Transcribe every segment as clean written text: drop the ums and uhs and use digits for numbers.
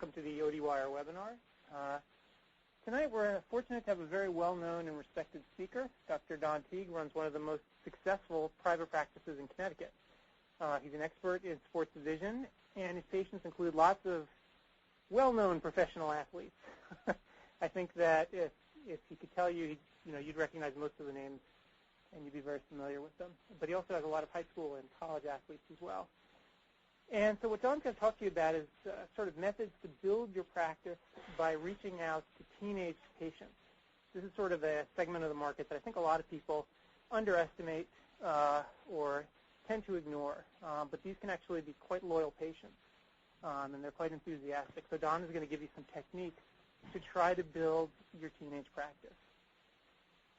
welcome to the ODwire webinar. Tonight we're fortunate to have a very well-known and respected speaker. Dr. Don Teig runs one of the most successful private practices in Connecticut. He's an expert in sports division, and his patients include lots of well-known professional athletes. I think that if he could tell you, you'd recognize most of the names, and you'd be very familiar with them. But he also has a lot of high school and college athletes as well. And so what Don's going to talk to you about is sort of methods to build your practice by reaching out to teenage patients. This is sort of a segment of the market that I think a lot of people underestimate or tend to ignore. But these can actually be quite loyal patients, and they're quite enthusiastic. So Don is going to give you some techniques to try to build your teenage practice.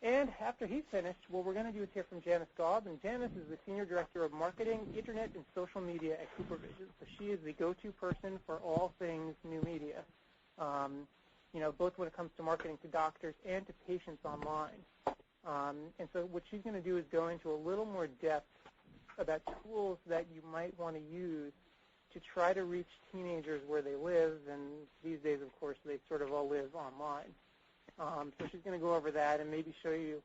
And after he's finished, what we're going to do is hear from Janice Gaub. And Janice is the Senior Director of Marketing, Internet, and Social Media at CooperVision. So she is the go-to person for all things new media, both when it comes to marketing to doctors and to patients online. And so what she's going to do is go into a little more depth about tools that you might want to use to try to reach teenagers where they live. And these days, of course, they sort of all live online. So she's going to go over that and maybe show you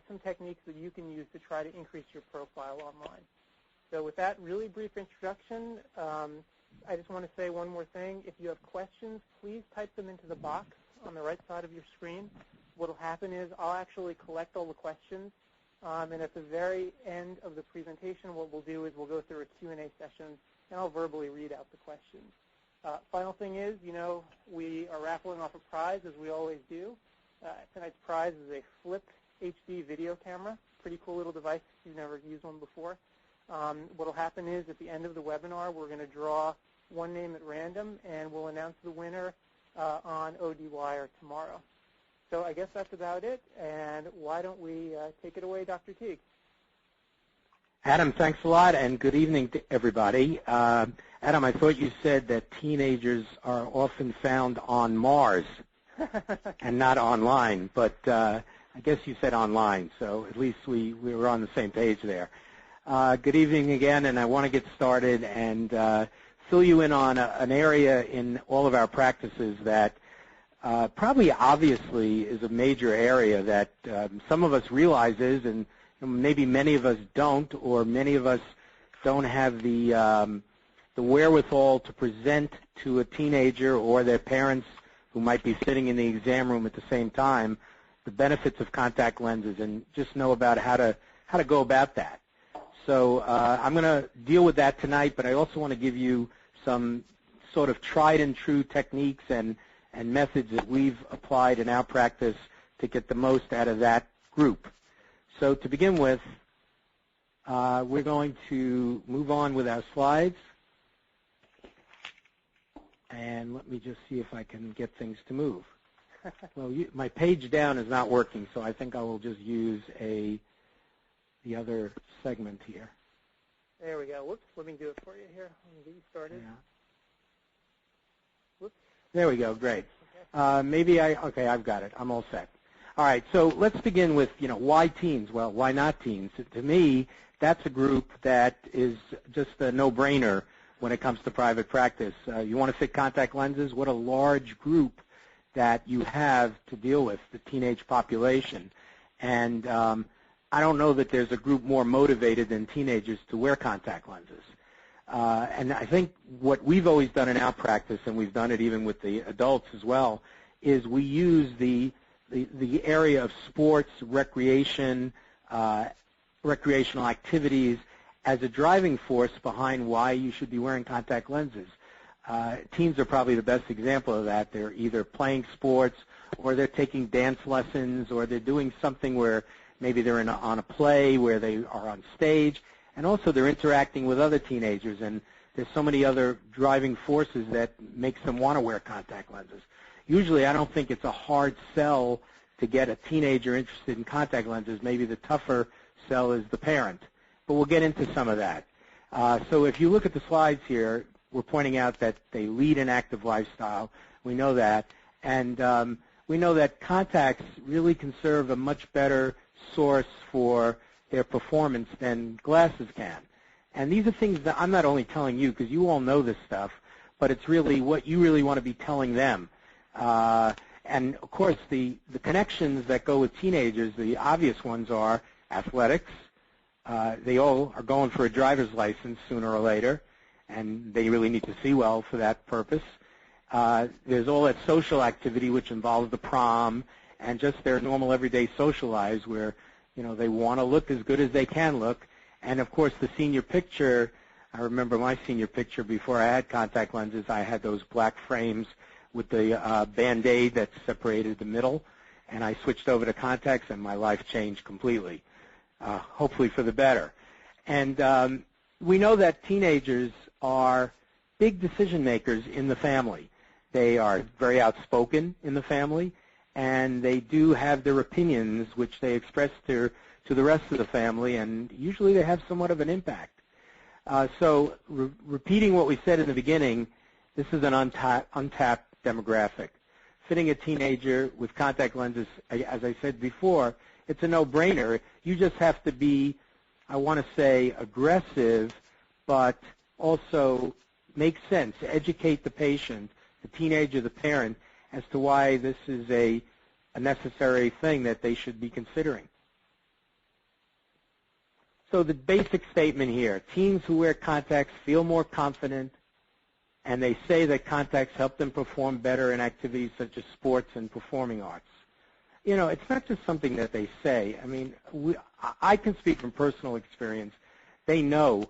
some techniques that you can use to try to increase your profile online. So with that really brief introduction, I just want to say one more thing. If you have questions, please type them into the box on the right side of your screen. What will happen is I'll actually collect all the questions, and at the very end of the presentation, what we'll do is we'll go through a Q&A session, and I'll verbally read out the questions. Final thing is, we are raffling off a prize, as we always do. Tonight's prize is a Flip HD video camera. Pretty cool little device if you've never used one before. What will happen is at the end of the webinar, we're going to draw one name at random, and we'll announce the winner on ODwire tomorrow. So I guess that's about it, and why don't we take it away, Dr. Teig. Adam, thanks a lot, and good evening to everybody. Adam, I thought you said that teenagers are often found on Mars and not online, but I guess you said online, so at least we were on the same page there. Good evening again, and I want to get started and fill you in on an area in all of our practices that probably obviously is a major area that some of us realizes and maybe many of us don't, or many of us don't have the wherewithal to present to a teenager or their parents who might be sitting in the exam room at the same time the benefits of contact lenses and just know about how to go about that. So I'm going to deal with that tonight, but I also want to give you some sort of tried and true techniques and methods that we've applied in our practice to get the most out of that group. So to begin with, we're going to move on with our slides. And let me just see if I can get things to move. Well, my page down is not working, so I think I will just use the other segment here. There we go. Whoops, let me do it for you here. Let me get you started. Yeah. Whoops. There we go. Great. Okay, I've got it. I'm all set. All right, so let's begin with, why teens? Well, why not teens? To me, that's a group that is just a no-brainer when it comes to private practice. You want to fit contact lenses? What a large group that you have to deal with, the teenage population. And I don't know that there's a group more motivated than teenagers to wear contact lenses. And I think what we've always done in our practice, and we've done it even with the adults as well, is we use the area of sports, recreation, recreational activities as a driving force behind why you should be wearing contact lenses. Teens are probably the best example of that. They're either playing sports or they're taking dance lessons or they're doing something where maybe they're on a play where they are on stage, and also they're interacting with other teenagers, and there's so many other driving forces that makes them want to wear contact lenses. Usually I don't think it's a hard sell to get a teenager interested in contact lenses. Maybe the tougher sell is the parent. But we'll get into some of that. So if you look at the slides here, we're pointing out that they lead an active lifestyle. We know that. And we know that contacts really can serve a much better source for their performance than glasses can. And these are things that I'm not only telling you because you all know this stuff, but it's really what you really want to be telling them. And, of course, the connections that go with teenagers, the obvious ones are athletics. They all are going for a driver's license sooner or later, and they really need to see well for that purpose. There's all that social activity, which involves the prom and just their normal everyday social lives where, they want to look as good as they can look. And, of course, the senior picture, I remember my senior picture before I had contact lenses. I had those black frames with the Band-Aid that separated the middle, and I switched over to contacts, and my life changed completely, hopefully for the better. And we know that teenagers are big decision makers in the family. They are very outspoken in the family, and they do have their opinions, which they express to the rest of the family, and usually they have somewhat of an impact. So repeating what we said in the beginning, this is an untapped demographic. Fitting a teenager with contact lenses, as I said before, it's a no-brainer. You just have to be, I want to say, aggressive, but also make sense. Educate the patient, the teenager, the parent, as to why this is a necessary thing that they should be considering. So the basic statement here, teens who wear contacts feel more confident, and they say that contacts help them perform better in activities such as sports and performing arts. It's not just something that they say. I mean, I can speak from personal experience. They know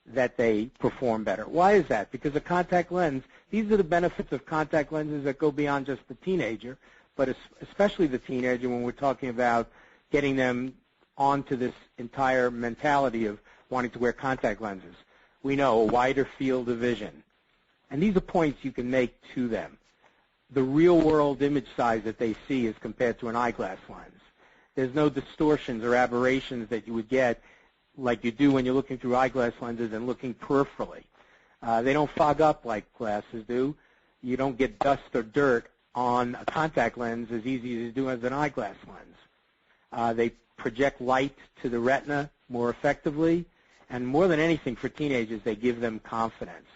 that they perform better. Why is that? Because a contact lens, these are the benefits of contact lenses that go beyond just the teenager, but especially the teenager when we're talking about getting them onto this entire mentality of wanting to wear contact lenses. We know a wider field of vision. And these are points you can make to them. The real-world image size that they see is compared to an eyeglass lens. There's no distortions or aberrations that you would get like you do when you're looking through eyeglass lenses and looking peripherally. They don't fog up like glasses do. You don't get dust or dirt on a contact lens as easy as you do as an eyeglass lens. They project light to the retina more effectively, and more than anything for teenagers, they give them confidence.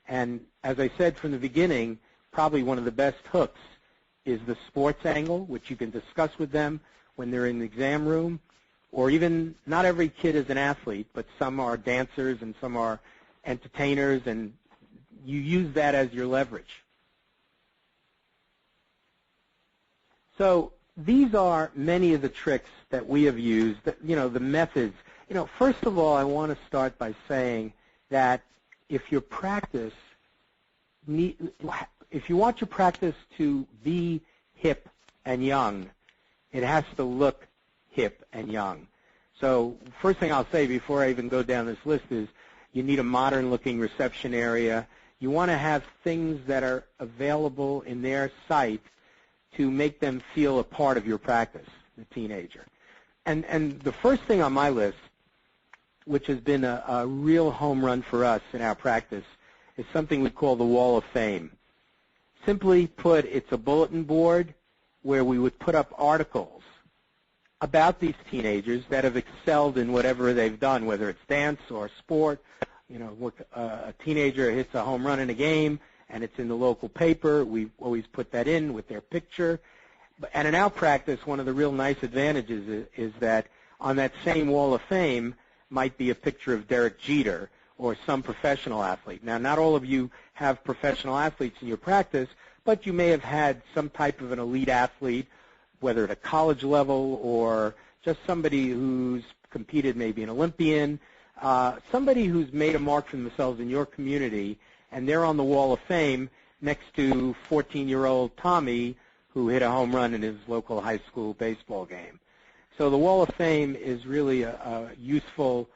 And as I said from the beginning, probably one of the best hooks is the sports angle, which you can discuss with them when they're in the exam room, or even not every kid is an athlete, but some are dancers and some are entertainers, and you use that as your leverage. So these are many of the tricks that we have used, the methods. First of all, I want to start by saying that if you want your practice to be hip and young, it has to look hip and young. So first thing I'll say before I even go down this list is you need a modern-looking reception area. You want to have things that are available in their sight to make them feel a part of your practice, the teenager. And the first thing on my list, which has been a real home run for us in our practice, is something we call the Wall of Fame. Simply put, it's a bulletin board where we would put up articles about these teenagers that have excelled in whatever they've done, whether it's dance or sport. A teenager hits a home run in a game, and it's in the local paper. We always put that in with their picture. And in our practice, one of the real nice advantages is that on that same Wall of Fame might be a picture of Derek Jeter or some professional athlete. Now, not all of you have professional athletes in your practice, but you may have had some type of an elite athlete, whether at a college level or just somebody who's competed, maybe an Olympian, somebody who's made a mark for themselves in your community, and they're on the Wall of Fame next to 14-year-old Tommy who hit a home run in his local high school baseball game. So the Wall of Fame is really a useful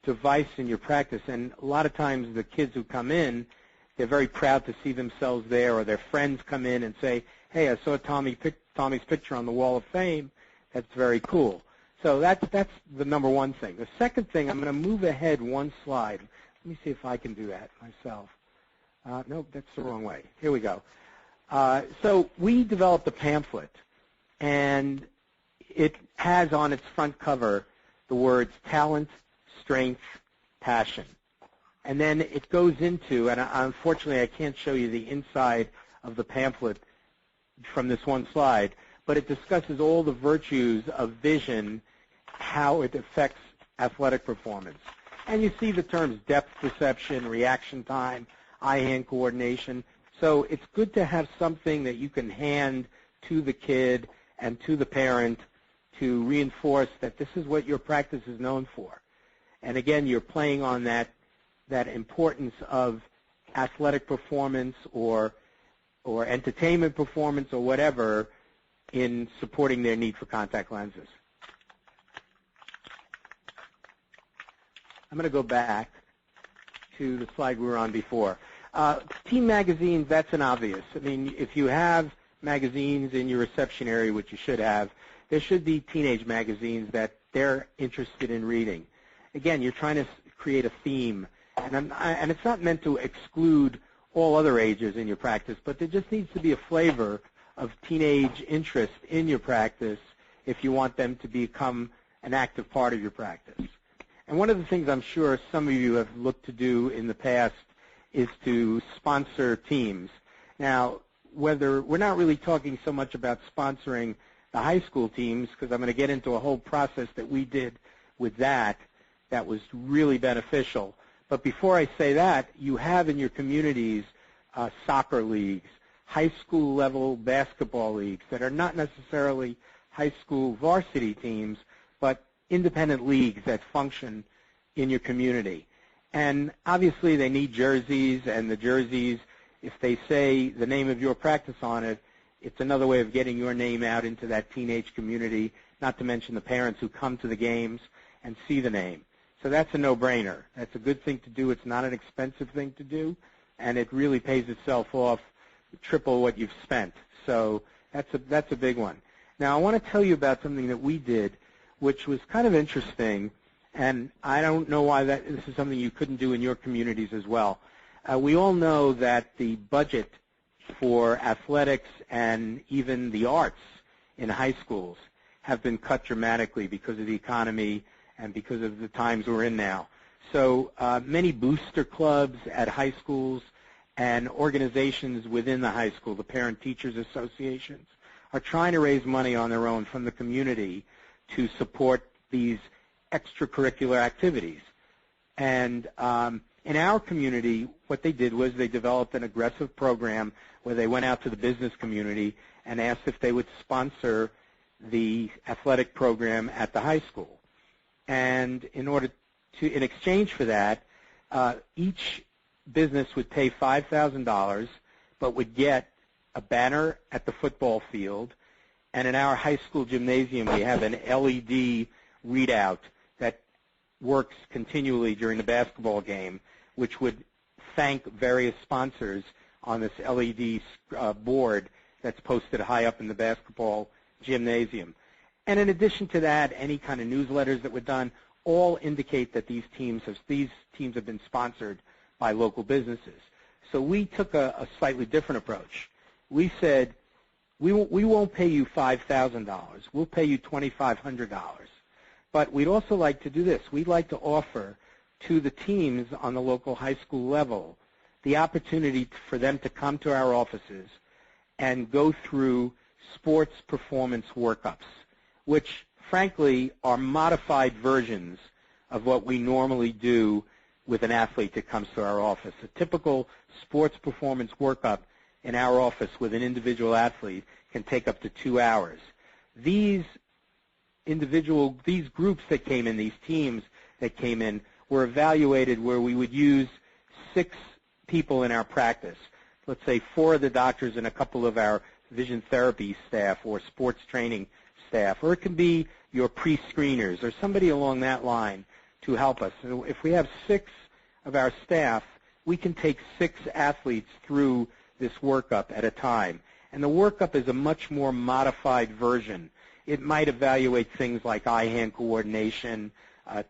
device in your practice, and a lot of times the kids who come in, they're very proud to see themselves there, or their friends come in and say, hey, I saw Tommy's picture on the Wall of Fame. That's very cool. So that's the number one thing. The second thing, I'm going to move ahead one slide. Let me see if I can do that myself. Nope, that's the wrong way. Here we go. So we developed a pamphlet, and it has on its front cover the words talent, strength, passion. And then it goes into, and unfortunately I can't show you the inside of the pamphlet from this one slide, but it discusses all the virtues of vision, how it affects athletic performance. And you see the terms depth perception, reaction time, eye-hand coordination. So it's good to have something that you can hand to the kid and to the parent to reinforce that this is what your practice is known for. And again, you're playing on that importance of athletic performance or entertainment performance or whatever in supporting their need for contact lenses. I'm going to go back to the slide we were on before. Teen magazines, that's an obvious. I mean, if you have magazines in your reception area, which you should have, there should be teenage magazines that they're interested in reading. Again, you're trying to create a theme, and it's not meant to exclude all other ages in your practice, but there just needs to be a flavor of teenage interest in your practice if you want them to become an active part of your practice. And one of the things I'm sure some of you have looked to do in the past is to sponsor teams. Now, whether we're not really talking so much about sponsoring the high school teams, because I'm going to get into a whole process that we did with that was really beneficial. But before I say that, you have in your communities soccer leagues, high school level basketball leagues that are not necessarily high school varsity teams, but independent leagues that function in your community. And obviously they need jerseys, and the jerseys, if they say the name of your practice on it, it's another way of getting your name out into that teenage community, not to mention the parents who come to the games and see the name. So that's a no-brainer. That's a good thing to do. It's not an expensive thing to do, and it really pays itself off triple what you've spent. So that's a big one. Now I want to tell you about something that we did, which was kind of interesting, and I don't know why this is something you couldn't do in your communities as well. We all know that the budget for athletics and even the arts in high schools have been cut dramatically because of the economy and because of the times we're in now. So many booster clubs at high schools and organizations within the high school, the parent-teachers associations, are trying to raise money on their own from the community to support these extracurricular activities. And in our community, what they did was they developed an aggressive program where they went out to the business community and asked if they would sponsor the athletic program at the high school. And in exchange for that, each business would pay $5,000, but would get a banner at the football field. And in our high school gymnasium, we have an LED readout that works continually during the basketball game, which would thank various sponsors on this LED board that's posted high up in the basketball gymnasium. And in addition to that, any kind of newsletters that were done all indicate that these teams have been sponsored by local businesses. So we took a slightly different approach. We said, we won't pay you $5,000. We'll pay you $2,500. But we'd also like to do this. We'd like to offer to the teams on the local high school level the opportunity for them to come to our offices and go through sports performance workups, which, frankly, are modified versions of what we normally do with an athlete that comes to our office. A typical sports performance workup in our office with an individual athlete can take up to 2 hours. These groups that came in, these teams that came in, were evaluated where we would use 6 people in our practice. Let's say 4 of the doctors and a couple of our vision therapy staff or sports training staff, or it can be your pre-screeners or somebody along that line to help us. So if we have 6 of our staff, we can take 6 athletes through this workup at a time. And the workup is a much more modified version. It might evaluate things like eye-hand coordination,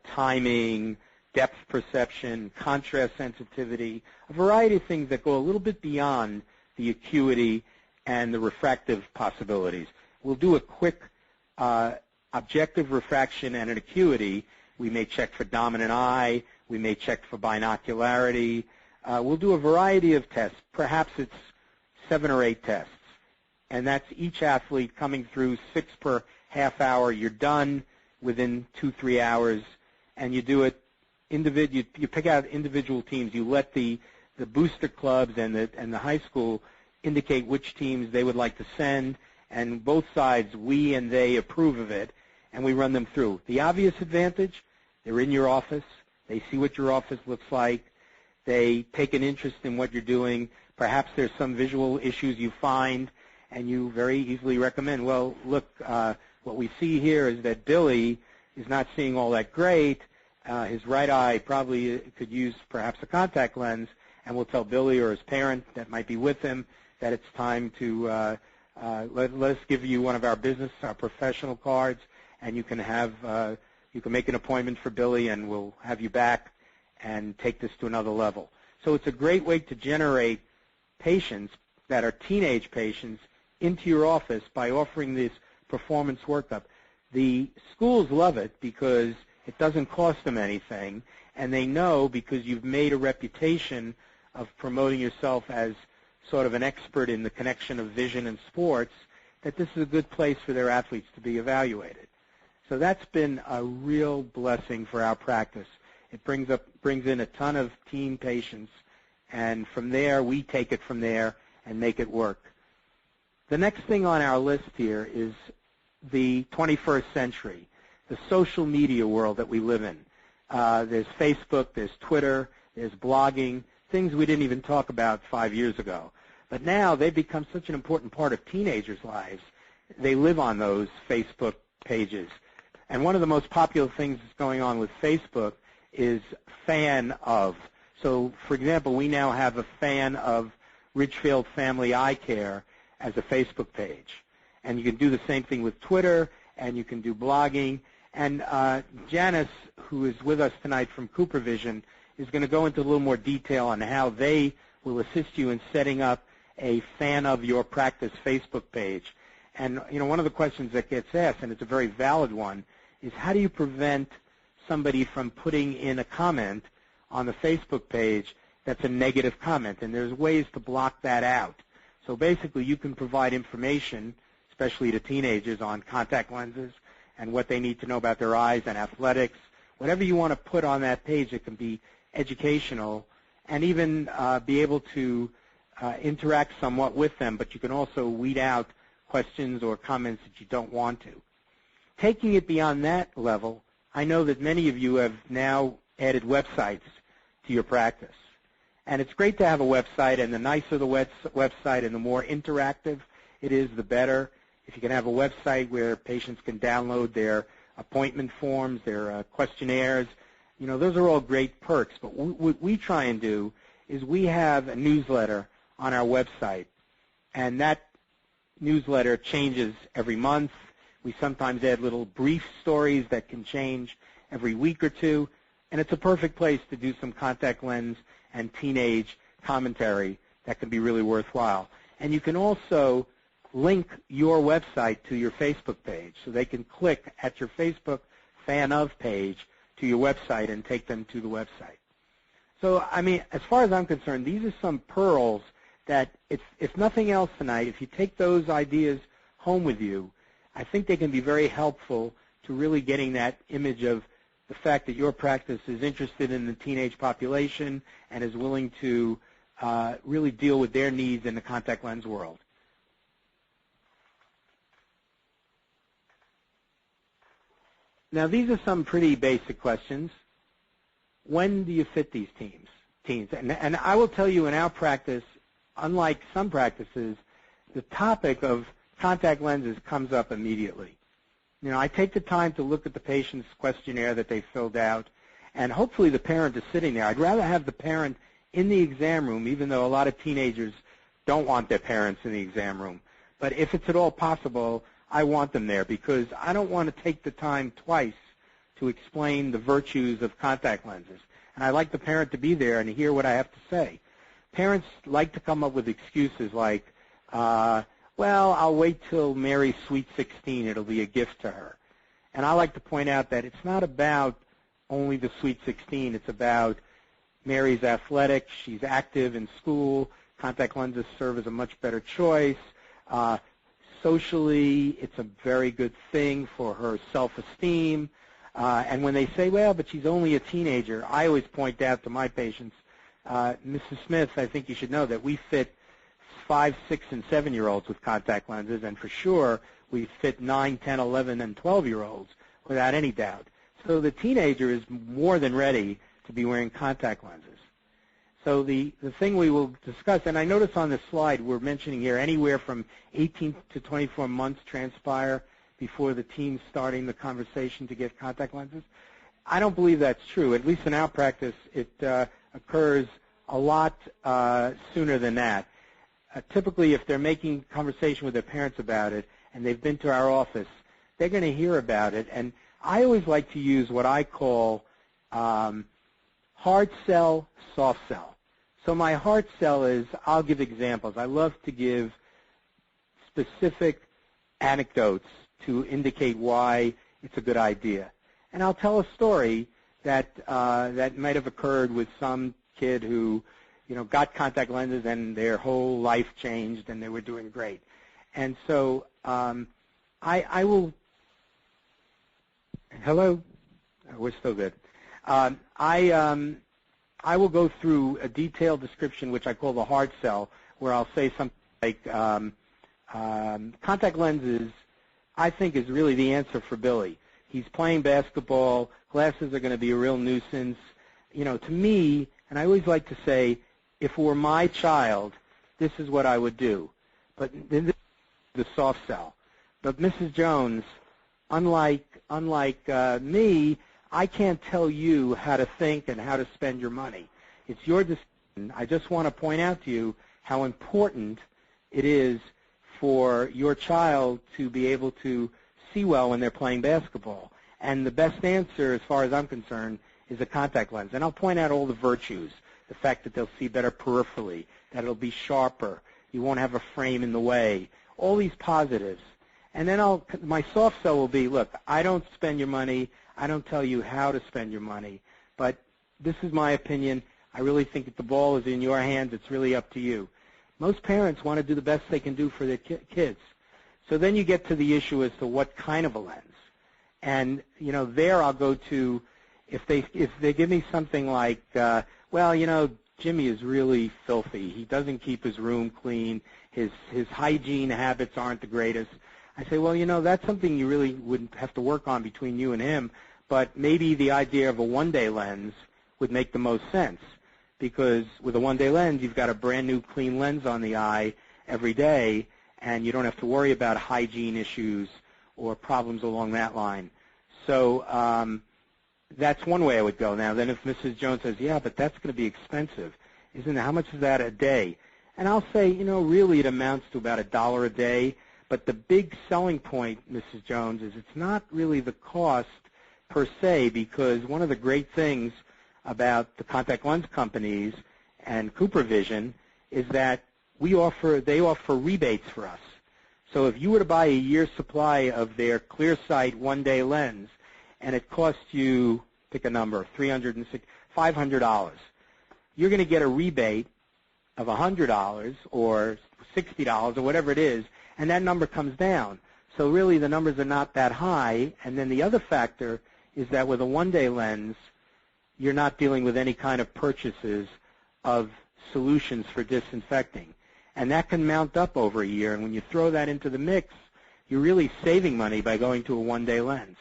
timing, depth perception, contrast sensitivity, a variety of things that go a little bit beyond the acuity and the refractive possibilities. We'll do a quick objective refraction and an acuity. We may check for dominant eye. We may check for binocularity. We'll do a variety of tests. Perhaps it's 7 or 8 tests. And that's each athlete coming through 6 per half hour. You're done within 2-3 hours, and you do it individual. You pick out individual teams. You let the booster clubs and the high school indicate which teams they would like to send, and both sides, we and they, approve of it, and we run them through. The obvious advantage, they're in your office. They see what your office looks like. They take an interest in what you're doing. Perhaps there's some visual issues you find, and you very easily recommend, well, look, what we see here is that Billy is not seeing all that great. His right eye probably could use perhaps a contact lens, and we'll tell Billy or his parent that might be with him that it's time to let us give you one of our professional cards, and you can make an appointment for Billy, and we'll have you back and take this to another level. So it's a great way to generate patients that are teenage patients into your office by offering this performance workup. The schools love it because it doesn't cost them anything, and they know because you've made a reputation of promoting yourself as sort of an expert in the connection of vision and sports, that this is a good place for their athletes to be evaluated. So that's been a real blessing for our practice. It brings in a ton of teen patients, and from there we take it from there and make it work. The next thing on our list here is the 21st century, the social media world that we live in. There's Facebook, there's Twitter, there's blogging, things we didn't even talk about 5 years ago. But now they've become such an important part of teenagers' lives. They live on those Facebook pages. And one of the most popular things that's going on with Facebook is fan of. So, for example, we now have a fan of Ridgefield Family Eye Care as a Facebook page. And you can do the same thing with Twitter, and you can do blogging. And Janice, who is with us tonight from CooperVision, is going to go into a little more detail on how they will assist you in setting up a fan of your practice Facebook page. And, you know, one of the questions that gets asked, and it's a very valid one, is how do you prevent somebody from putting in a comment on the Facebook page that's a negative comment? And there's ways to block that out. So basically you can provide information, especially to teenagers, on contact lenses and what they need to know about their eyes and athletics. Whatever you want to put on that page, it can be educational and even be able to interact somewhat with them, but you can also weed out questions or comments that you don't want to. Taking it beyond that level, I know that many of you have now added websites to your practice. And it's great to have a website, and the nicer the website and the more interactive it is, the better. If you can have a website where patients can download their appointment forms, their questionnaires, you know, those are all great perks. But what we try and do is we have a newsletter on our website, and that newsletter changes every month. We sometimes add little brief stories that can change every week or two, and it's a perfect place to do some contact lens and teenage commentary that can be really worthwhile. And you can also link your website to your Facebook page, so they can click at your Facebook fan of page to your website and take them to the website. So, I mean, as far as I'm concerned, these are some pearls that, if nothing else tonight, if you take those ideas home with you, I think they can be very helpful to really getting that image of the fact that your practice is interested in the teenage population and is willing to really deal with their needs in the contact lens world. Now, these are some pretty basic questions. When do you fit these teens? And I will tell you, in our practice, unlike some practices, the topic of contact lenses comes up immediately. You know, I take the time to look at the patient's questionnaire that they filled out, and hopefully the parent is sitting there. I'd rather have the parent in the exam room, even though a lot of teenagers don't want their parents in the exam room. But if it's at all possible, I want them there, because I don't want to take the time twice to explain the virtues of contact lenses. And I like the parent to be there and hear what I have to say. Parents like to come up with excuses like, well, I'll wait till Mary's Sweet 16. It'll be a gift to her. And I like to point out that it's not about only the Sweet 16. It's about Mary's athletic. She's active in school. Contact lenses serve as a much better choice. Socially, it's a very good thing for her self-esteem. And when they say, well, but she's only a teenager, I always point out to my patients, Mrs. Smith, I think you should know that we fit 5, 6, and 7-year-olds with contact lenses, and for sure we fit 9, 10, 11, and 12-year-olds without any doubt. So the teenager is more than ready to be wearing contact lenses. So the thing we will discuss, and I notice on this slide we're mentioning here anywhere from 18 to 24 months transpire before the teen's starting the conversation to get contact lenses. I don't believe that's true. At least in our practice, it occurs a lot sooner than that. Typically, if they're making conversation with their parents about it and they've been to our office, they're going to hear about it. And I always like to use what I call hard sell, soft sell. So my hard sell is, I'll give examples. I love to give specific anecdotes to indicate why it's a good idea. And I'll tell a story that that might have occurred with some kid who, got contact lenses and their whole life changed and they were doing great. And so I will, hello? We're still good. I will go through a detailed description, which I call the hard sell, where I'll say something like contact lenses, I think, is really the answer for Billy. He's playing basketball. Glasses are going to be a real nuisance. To me, and I always like to say, if it were my child, this is what I would do. But this is the soft sell. But Mrs. Jones, unlike me, I can't tell you how to think and how to spend your money. It's your decision. I just want to point out to you how important it is for your child to be able to see well when they're playing basketball. And the best answer, as far as I'm concerned, is a contact lens. And I'll point out all the virtues, the fact that they'll see better peripherally, that it'll be sharper, you won't have a frame in the way, all these positives. And then my soft sell will be, look, I don't spend your money. I don't tell you how to spend your money. But this is my opinion. I really think that the ball is in your hands. It's really up to you. Most parents want to do the best they can do for their kids. So then you get to the issue as to what kind of a lens. And, there I'll go to, if they give me something like, Jimmy is really filthy. He doesn't keep his room clean. His hygiene habits aren't the greatest. I say, well, that's something you really would have to work on between you and him, but maybe the idea of a one-day lens would make the most sense, because with a one-day lens, you've got a brand-new clean lens on the eye every day, and you don't have to worry about hygiene issues or problems along that line. So that's one way I would go. Now, then if Mrs. Jones says, yeah, but that's going to be expensive, how much is that a day? And I'll say, really it amounts to about $1 a day. But the big selling point, Mrs. Jones, is it's not really the cost per se, because one of the great things about the contact lens companies and CooperVision is that they offer rebates for us. So if you were to buy a year's supply of their ClearSight one-day lens and it costs you, pick a number, $500, you're going to get a rebate of $100 or $60 or whatever it is, and that number comes down. So really the numbers are not that high. And then the other factor is that with a one-day lens, you're not dealing with any kind of purchases of solutions for disinfecting. And that can mount up over a year. And when you throw that into the mix, you're really saving money by going to a one-day lens.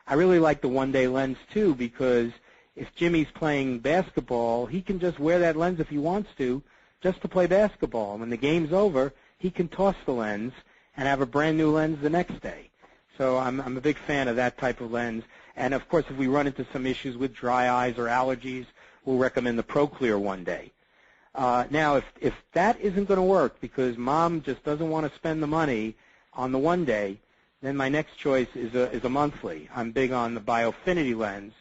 I really like the one-day lens, too, because if Jimmy's playing basketball, he can just wear that lens if he wants to, just to play basketball. And when the game's over, he can toss the lens and have a brand new lens the next day. So I'm a big fan of that type of lens. And, of course, if we run into some issues with dry eyes or allergies, we'll recommend the ProClear one day. Now, if that isn't going to work because mom just doesn't want to spend the money on the one day, then my next choice is a monthly. I'm big on the Biofinity lens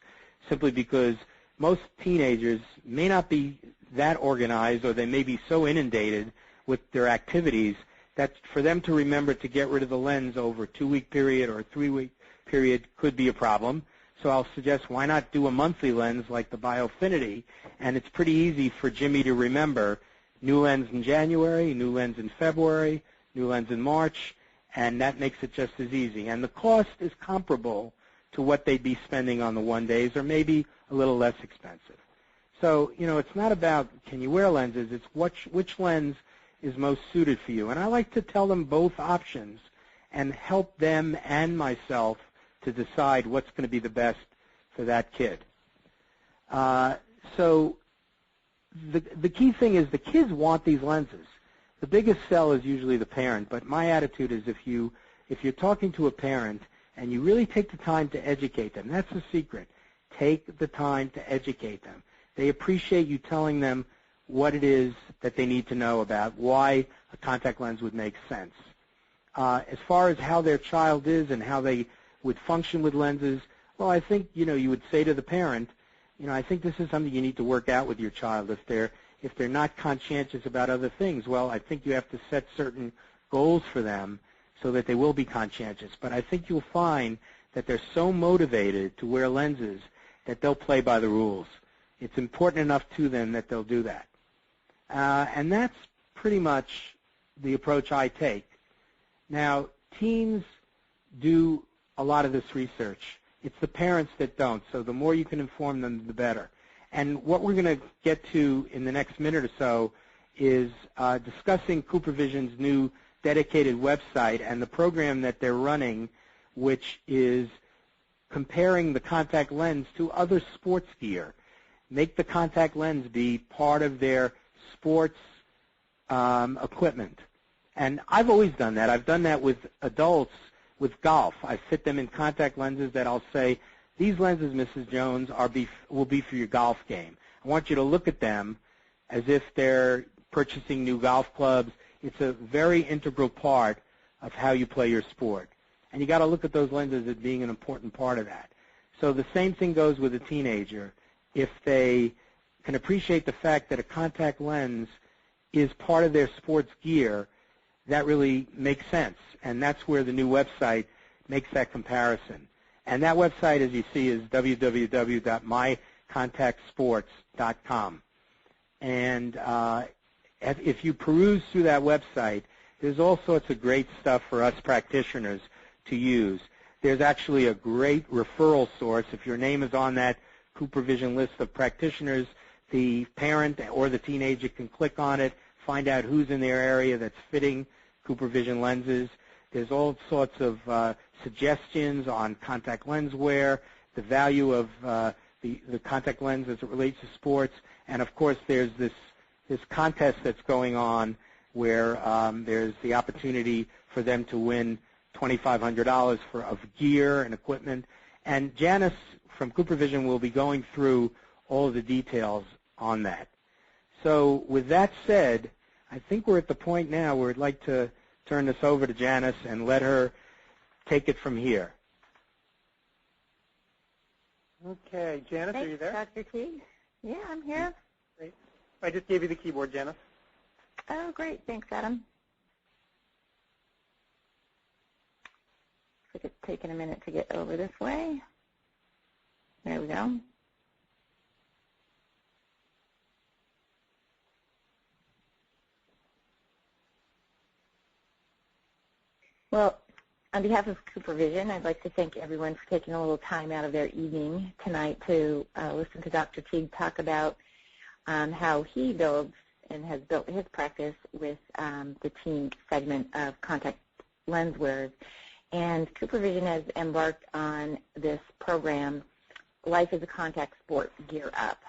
simply because most teenagers may not be that organized, or they may be so inundated with their activities that for them to remember to get rid of the lens over a 2-week period or a 3-week period could be a problem. So I'll suggest why not do a monthly lens like the Biofinity, and it's pretty easy for Jimmy to remember. New lens in January, new lens in February, new lens in March, and that makes it just as easy. And the cost is comparable to what they'd be spending on the one-days, or maybe a little less expensive. So, it's not about can you wear lenses, it's which lens is most suited for you. And I like to tell them both options and help them and myself to decide what's going to be the best for that kid. So the key thing is the kids want these lenses. The biggest sell is usually the parent, but my attitude is if you're talking to a parent and you really take the time to educate them, that's the secret. Take the time to educate them. They appreciate you telling them what it is that they need to know about why a contact lens would make sense. As far as how their child is and how they would function with lenses, well, I think, you would say to the parent, I think this is something you need to work out with your child. If they're not conscientious about other things, well, I think you have to set certain goals for them so that they will be conscientious. But I think you'll find that they're so motivated to wear lenses that they'll play by the rules. It's important enough to them that they'll do that. And that's pretty much the approach I take. Now, teens do a lot of this research. It's the parents that don't, so the more you can inform them, the better. And what we're going to get to in the next minute or so is discussing CooperVision's new dedicated website and the program that they're running, which is comparing the contact lens to other sports gear. Make the contact lens be part of their sports equipment. And I've always done that. I've done that with adults with golf. I fit them in contact lenses that I'll say, these lenses, Mrs. Jones, will be for your golf game. I want you to look at them as if they're purchasing new golf clubs. It's a very integral part of how you play your sport. And you got to look at those lenses as being an important part of that. So the same thing goes with a teenager. If they can appreciate the fact that a contact lens is part of their sports gear, that really makes sense. And that's where the new website makes that comparison. And that website, as you see, is www.mycontactsports.com. And if you peruse through that website, there's all sorts of great stuff for us practitioners to use. There's actually a great referral source. If your name is on that CooperVision list of practitioners, the parent or the teenager can click on it, find out who's in their area that's fitting CooperVision lenses. There's all sorts of suggestions on contact lens wear, the value of the contact lens as it relates to sports, and of course there's this contest that's going on where there's the opportunity for them to win $2,500 of gear and equipment. And Janice from CooperVision will be going through all of the details on that. So with that said, I think we're at the point now where I'd like to turn this over to Janice and let her take it from here. Okay, Janice, Thanks, are you there? Dr. Teig. Yeah, I'm here. Great. I just gave you the keyboard, Janice. Oh, great. Thanks, Adam. Looks like it's taking a minute to get over this way. There we go. Well, on behalf of CooperVision, I'd like to thank everyone for taking a little time out of their evening tonight to listen to Dr. Teig talk about how he builds and has built his practice with the teen segment of contact lens wearers. And CooperVision has embarked on this program, Life is a Contact Sport, Gear Up.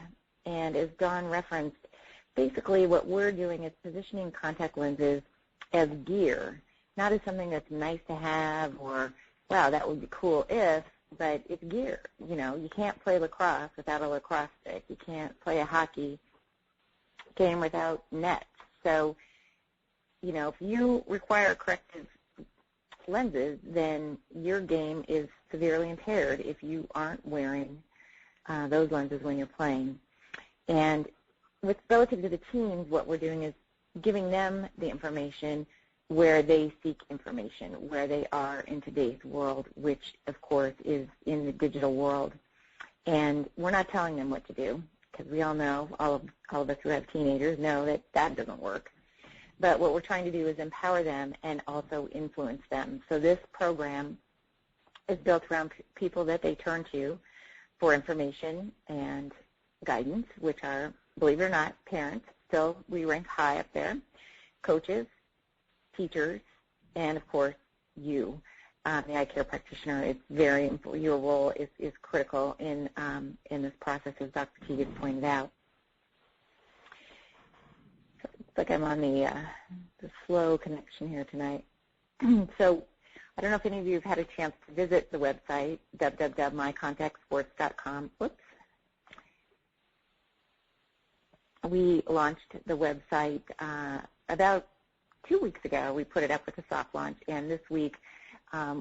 And as Don referenced, basically what we're doing is positioning contact lenses as gear, not as something that's nice to have or, wow, that would be cool if, but it's gear. You know, you can't play lacrosse without a lacrosse stick. You can't play a hockey game without nets. So, you know, if you require corrective lenses, then your game is severely impaired if you aren't wearing those lenses when you're playing. And with relative to the teens, what we're doing is giving them the information where they seek information, where they are in today's world, which, of course, is in the digital world. And we're not telling them what to do, because we all know, all of us who have teenagers know that that doesn't work. But what we're trying to do is empower them and also influence them. So this program is built around people that they turn to for information and guidance, which are, believe it or not, parents. Still, we rank high up there. Coaches, teachers, and, of course, you, the eye care practitioner. It's very important. Your role is critical in this process, as Dr. Teig has pointed out. So it's like I'm on the slow connection here tonight. So I don't know if any of you have had a chance to visit the website, www.mycontactsports.com. Whoops. We launched the website about 2 weeks ago. We put it up with a soft launch, and this week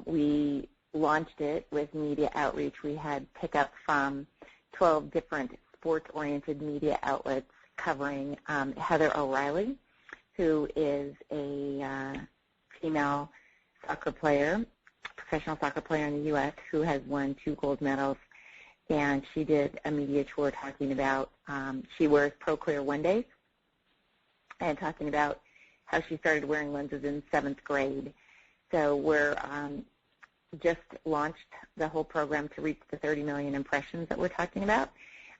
we launched it with media outreach. We had pickup from 12 different sports-oriented media outlets covering Heather O'Reilly, who is a female soccer player, professional soccer player in the U.S. who has won 2 gold medals. And she did a media tour talking about, she wears ProClear one days, and talking about how she started wearing lenses in 7th grade. So we're just launched the whole program to reach the 30 million impressions that we're talking about.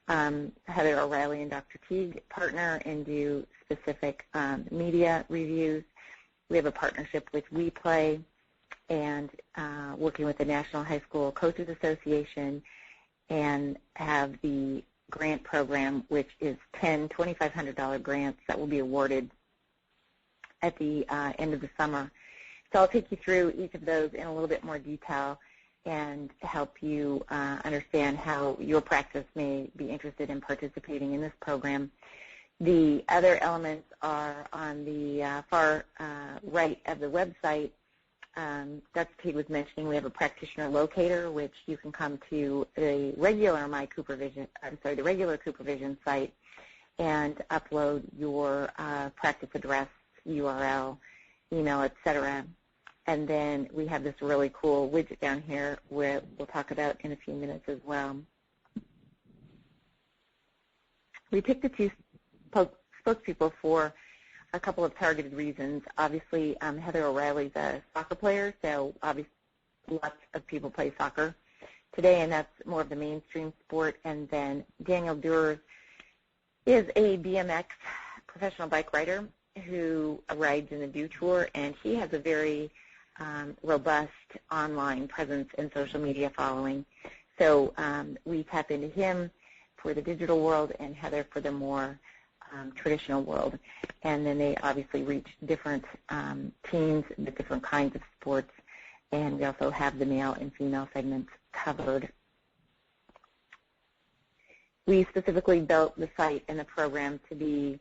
Heather O'Reilly and Dr. Teig partner and do specific media reviews. We have a partnership with WePlay and working with the National High School Coaches Association, and have the grant program, which is 10 $2,500 grants that will be awarded at the end of the summer. So I'll take you through each of those in a little bit more detail and help you understand how your practice may be interested in participating in this program. The other elements are on the far right of the website. Dr. Teig was mentioning we have a Practitioner Locator, which you can come to the regular the regular CooperVision site and upload your practice address, URL, email, etc. And then we have this really cool widget down here where we'll talk about in a few minutes as well. We picked the 2 spokespeople for a couple of targeted reasons. Obviously, Heather O'Reilly's a soccer player, so obviously lots of people play soccer today, and that's more of the mainstream sport. And then Daniel Duers is a BMX professional bike rider who rides in the Dew Tour, and he has a very robust online presence and social media following. So we tap into him for the digital world and Heather for the more traditional world. And then they obviously reach different teams with different kinds of sports, and we also have the male and female segments covered. We specifically built the site and the program to be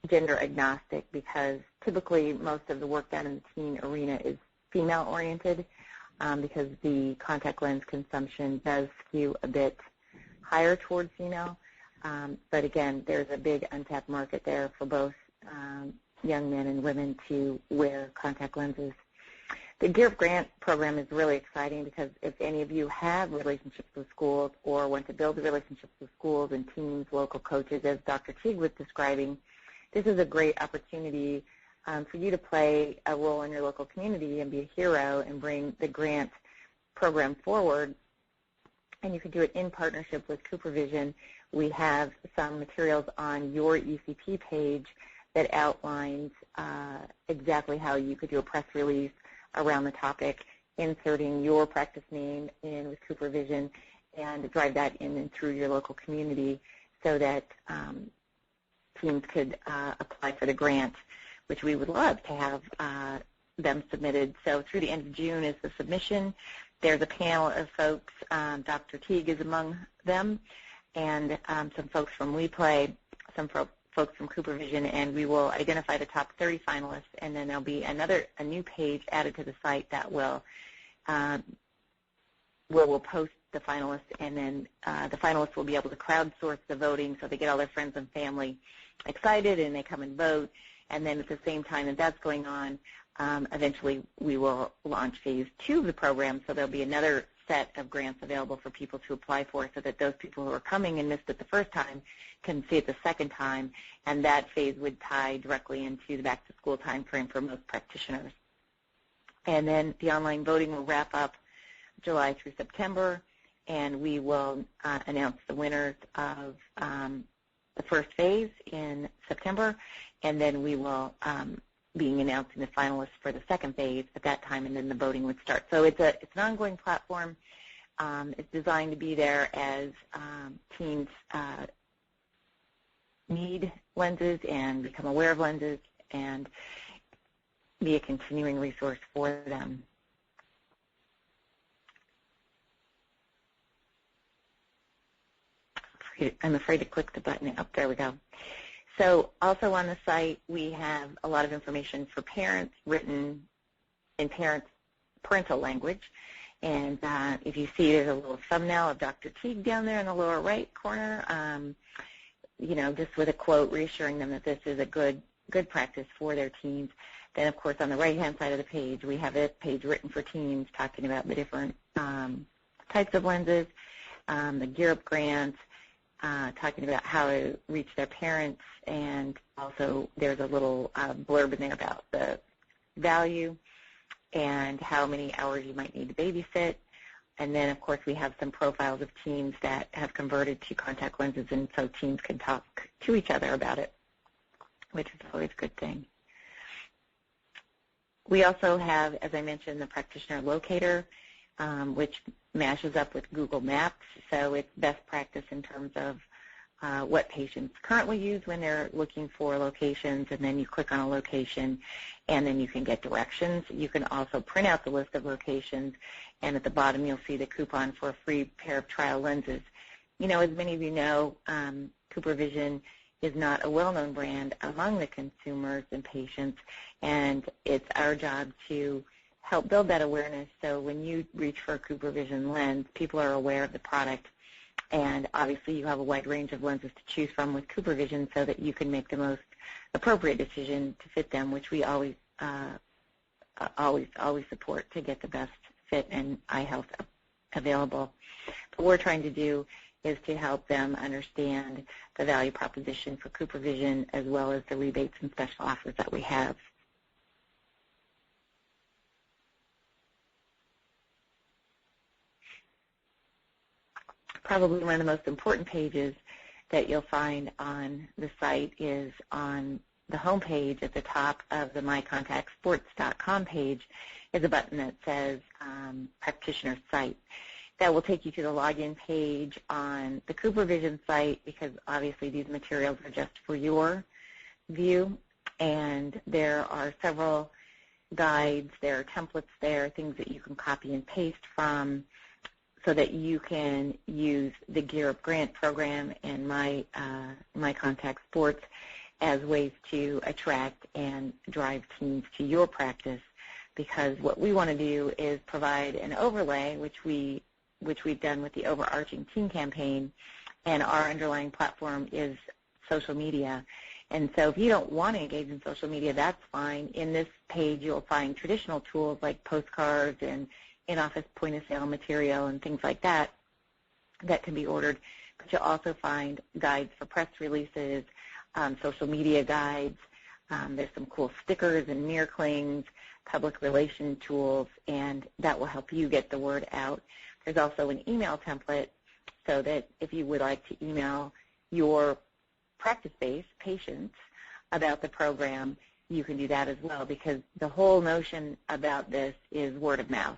gender agnostic, because typically most of the work done in the teen arena is female-oriented, because the contact lens consumption does skew a bit higher towards female. But again, there's a big untapped market there for both young men and women to wear contact lenses. The Gear Up Grant program is really exciting, because if any of you have relationships with schools or want to build relationships with schools and teams, local coaches, as Dr. Teig was describing, this is a great opportunity for you to play a role in your local community and be a hero and bring the grant program forward. And you can do it in partnership with CooperVision. We have some materials on your ECP page that outlines exactly how you could do a press release around the topic, inserting your practice name in with CooperVision, and drive that in and through your local community so that teams could apply for the grant, which we would love to have them submitted. So through the end of June is the submission. There's a panel of folks. Dr. Teig is among them, and some folks from WePlay, some folks from CooperVision, and we will identify the top 30 finalists, and then there'll be a new page added to the site that will where we'll post the finalists, and then the finalists will be able to crowdsource the voting so they get all their friends and family excited and they come and vote. And then at the same time that that's going on, eventually we will launch phase 2 of the program, so there'll be another set of grants available for people to apply for so that those people who are coming and missed it the first time can see it the second time, and that phase would tie directly into the back-to-school time frame for most practitioners. And then the online voting will wrap up July through September, and we will announce the winners of the first phase in September, and then we will being announcing the finalists for the second phase at that time, and then the voting would start. So it's an ongoing platform. It's designed to be there as teens need lenses and become aware of lenses and be a continuing resource for them. I'm afraid to click the button. Oh, there we go. So also on the site, we have a lot of information for parents written in parental language. And if you see, there's a little thumbnail of Dr. Teig down there in the lower right corner, just with a quote reassuring them that this is a good practice for their teens. Then, of course, on the right-hand side of the page, we have a page written for teens talking about the different types of lenses, the Gear Up grants, talking about how to reach their parents, and also there's a little blurb in there about the value and how many hours you might need to babysit. And then, of course, we have some profiles of teens that have converted to contact lenses, and so teens can talk to each other about it, which is always a good thing. We also have, as I mentioned, the Practitioner Locator, which mashes up with Google Maps, so it's best practice in terms of what patients currently use when they're looking for locations, and then you click on a location, and then you can get directions. You can also print out the list of locations, and at the bottom you'll see the coupon for a free pair of trial lenses. As many of you know, CooperVision is not a well-known brand among the consumers and patients, and it's our job to help build that awareness so when you reach for a CooperVision lens, people are aware of the product. And obviously you have a wide range of lenses to choose from with CooperVision so that you can make the most appropriate decision to fit them, which we always support to get the best fit and eye health available. What we're trying to do is to help them understand the value proposition for CooperVision as well as the rebates and special offers that we have. Probably one of the most important pages that you'll find on the site is on the home page at the top of the mycontactsports.com page is a button that says Practitioner Site. That will take you to the login page on the CooperVision site because obviously these materials are just for your view, and there are several guides, there are templates there, things that you can copy and paste from, so that you can use the Gear Up Grant program and My Contact Sports as ways to attract and drive teens to your practice. Because what we want to do is provide an overlay, which we've done with the overarching teen campaign, and our underlying platform is social media. And so if you don't want to engage in social media, that's fine. In this page, you'll find traditional tools like postcards and in-office point-of-sale material and things like that that can be ordered. But you'll also find guides for press releases, social media guides. There's some cool stickers and mirror clings, public relation tools, and that will help you get the word out. There's also an email template so that if you would like to email your practice-based patients about the program, you can do that as well, because the whole notion about this is word of mouth.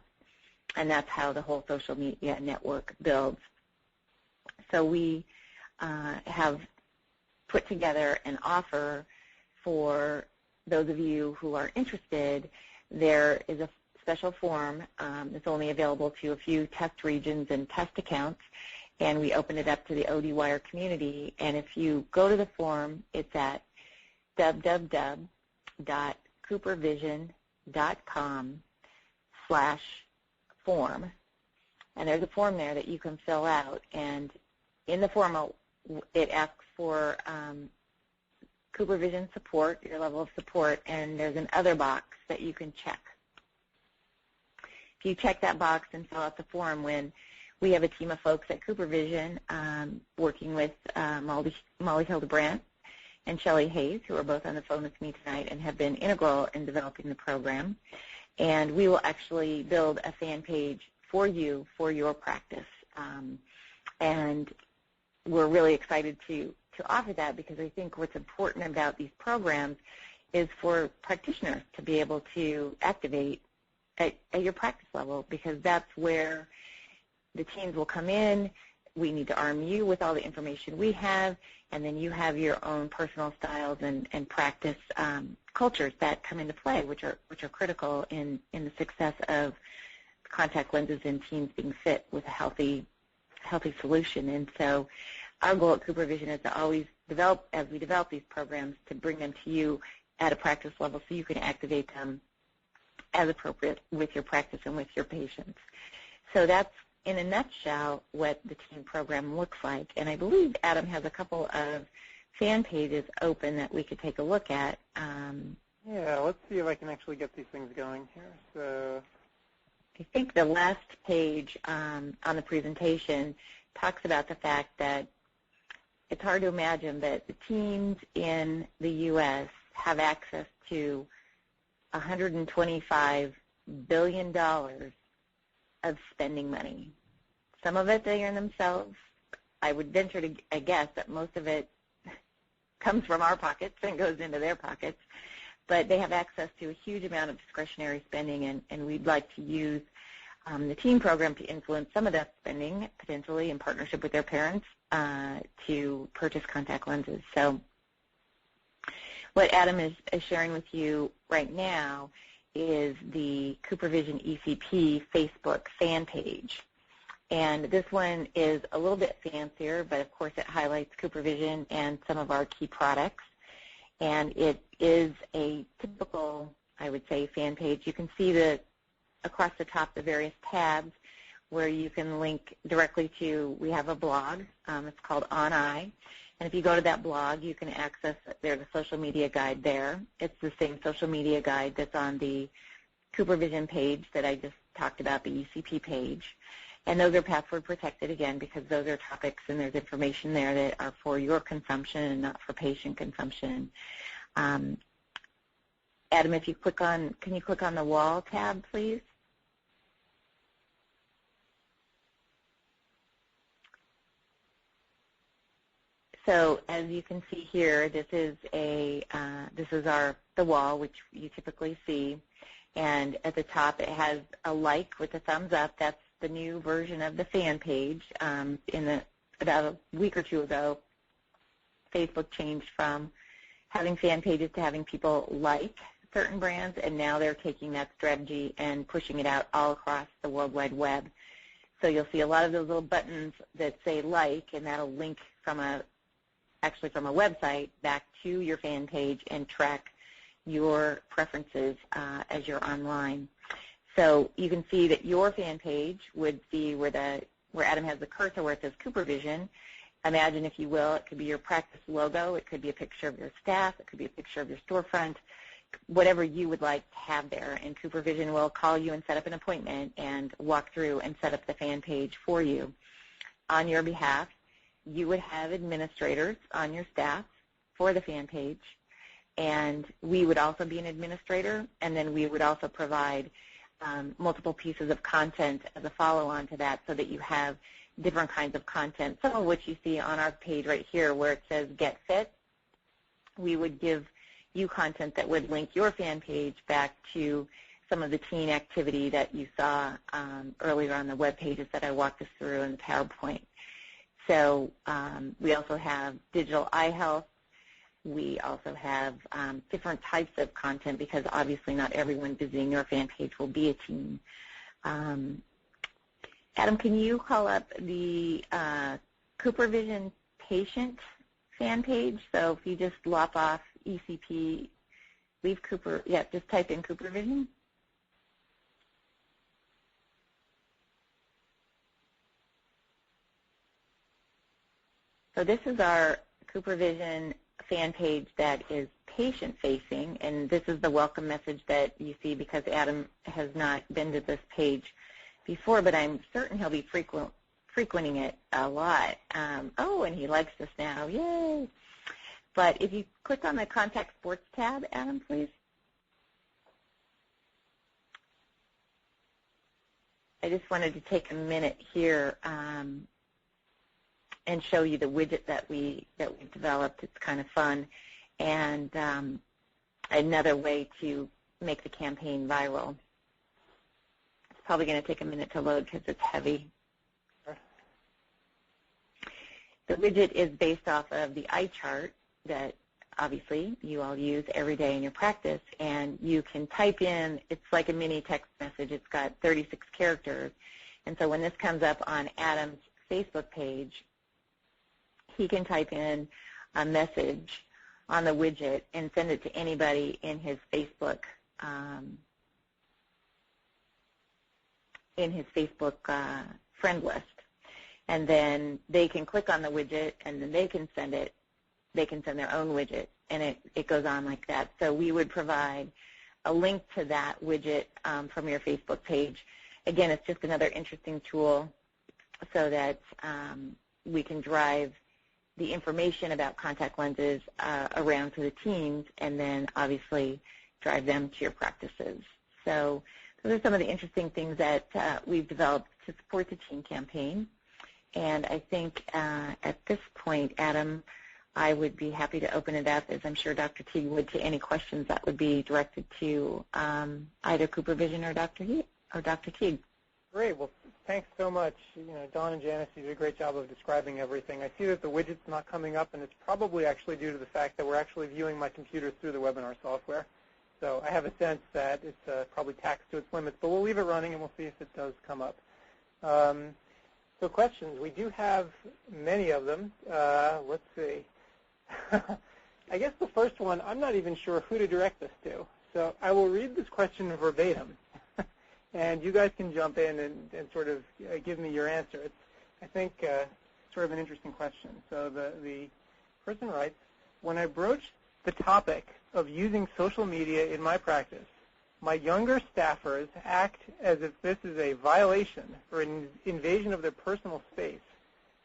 And that's how the whole social media network builds. So we have put together an offer for those of you who are interested. There is a special form that's only available to a few test regions and test accounts, and we open it up to the ODwire community. And if you go to the form, it's at www.coopervision.com/form, and there's a form there that you can fill out, and in the form it asks for CooperVision support, your level of support, and there's an other box that you can check. If if you check that box and fill out the form, when we have a team of folks at CooperVision working with Molly Hildebrandt and Shelley Hayes, who are both on the phone with me tonight and have been integral in developing the program. And we will actually build a fan page for you for your practice. And we're really excited to offer that, because I think what's important about these programs is for practitioners to be able to activate at your practice level, because that's where the teams will come in. We need to arm you with all the information we have, and then you have your own personal styles and practice cultures that come into play, which are critical in the success of contact lenses in teens being fit with a healthy solution. And so our goal at CooperVision is to always develop, as we develop these programs, to bring them to you at a practice level so you can activate them as appropriate with your practice and with your patients. So that's, in a nutshell, what the teen program looks like. And I believe Adam has a couple of fan pages open that we could take a look at. Yeah, let's see if I can actually get these things going here. So I think the last page on the presentation talks about the fact that it's hard to imagine that the teens in the U.S. have access to $125 billion of spending money. Some of it they earn themselves. I would venture to guess that most of it comes from our pockets and goes into their pockets. But they have access to a huge amount of discretionary spending, and we'd like to use the teen program to influence some of that spending, potentially in partnership with their parents, to purchase contact lenses. So what Adam is sharing with you right now is the CooperVision ECP Facebook fan page. And this one is a little bit fancier, but of course it highlights CooperVision and some of our key products. And it is a typical, I would say, fan page. You can see across the top the various tabs where you can link directly to, we have a blog. It's called On Eye. And if you go to that blog, you can access, there's a social media guide there. It's the same social media guide that's on the CooperVision page that I just talked about, the ECP page. And those are password protected, again, because those are topics and there's information there that are for your consumption and not for patient consumption. Adam, if you click on, can you click on the wall tab, please? So as you can see here, this is the wall, which you typically see, and at the top it has a like with a thumbs up. That's the new version of the fan page. About a week or two ago, Facebook changed from having fan pages to having people like certain brands, and now they're taking that strategy and pushing it out all across the World Wide Web. So you'll see a lot of those little buttons that say like, and that'll link from a website back to your fan page and track your preferences as you're online. So you can see that your fan page would be where Adam has the cursor where it says CooperVision. Imagine, if you will, it could be your practice logo. It could be a picture of your staff. It could be a picture of your storefront, whatever you would like to have there. And CooperVision will call you and set up an appointment and walk through and set up the fan page for you on your behalf. You would have administrators on your staff for the fan page, and we would also be an administrator, and then we would also provide multiple pieces of content as a follow-on to that, so that you have different kinds of content, some of which you see on our page right here where it says Get Fit. We would give you content that would link your fan page back to some of the teen activity that you saw earlier on the web pages that I walked us through in the PowerPoint. So we also have digital eye health. We also have different types of content, because obviously not everyone visiting your fan page will be a teen. Adam, can you call up the CooperVision patient fan page? So if you just lop off ECP, leave Cooper, just type in CooperVision. So this is our CooperVision fan page that is patient-facing, and this is the welcome message that you see because Adam has not been to this page before, but I'm certain he'll be frequenting it a lot. Oh, and he likes this now. Yay! But if you click on the Contact Sports tab, Adam, please. I just wanted to take a minute here and show you the widget that we've developed. It's kind of fun, and another way to make the campaign viral. It's probably going to take a minute to load because it's heavy. The widget is based off of the eye chart that obviously you all use every day in your practice, and you can type in, it's like a mini text message. It's got 36 characters, and so when this comes up on Adam's Facebook page, he can type in a message on the widget and send it to anybody in his Facebook friend list. And then they can click on the widget, and then they can send it. They can send their own widget, and it goes on like that. So we would provide a link to that widget from your Facebook page. Again, it's just another interesting tool so that we can drive the information about contact lenses around to the teams, and then obviously drive them to your practices. So those are some of the interesting things that we've developed to support the team campaign. And I think at this point, Adam, I would be happy to open it up, as I'm sure Dr. Teig would, to any questions that would be directed to either CooperVision or Dr. Teig. Great. Well, thanks so much. Dawn and Janice did a great job of describing everything. I see that the widget's not coming up, and it's probably actually due to the fact that we're actually viewing my computer through the webinar software. So I have a sense that it's probably taxed to its limits, but we'll leave it running, and we'll see if it does come up. So questions. We do have many of them. Let's see. I guess the first one, I'm not even sure who to direct this to. So I will read this question verbatim, and you guys can jump in and sort of give me your answer. It's, I think, sort of an interesting question. So the person writes, when I broach the topic of using social media in my practice, my younger staffers act as if this is a violation or an invasion of their personal space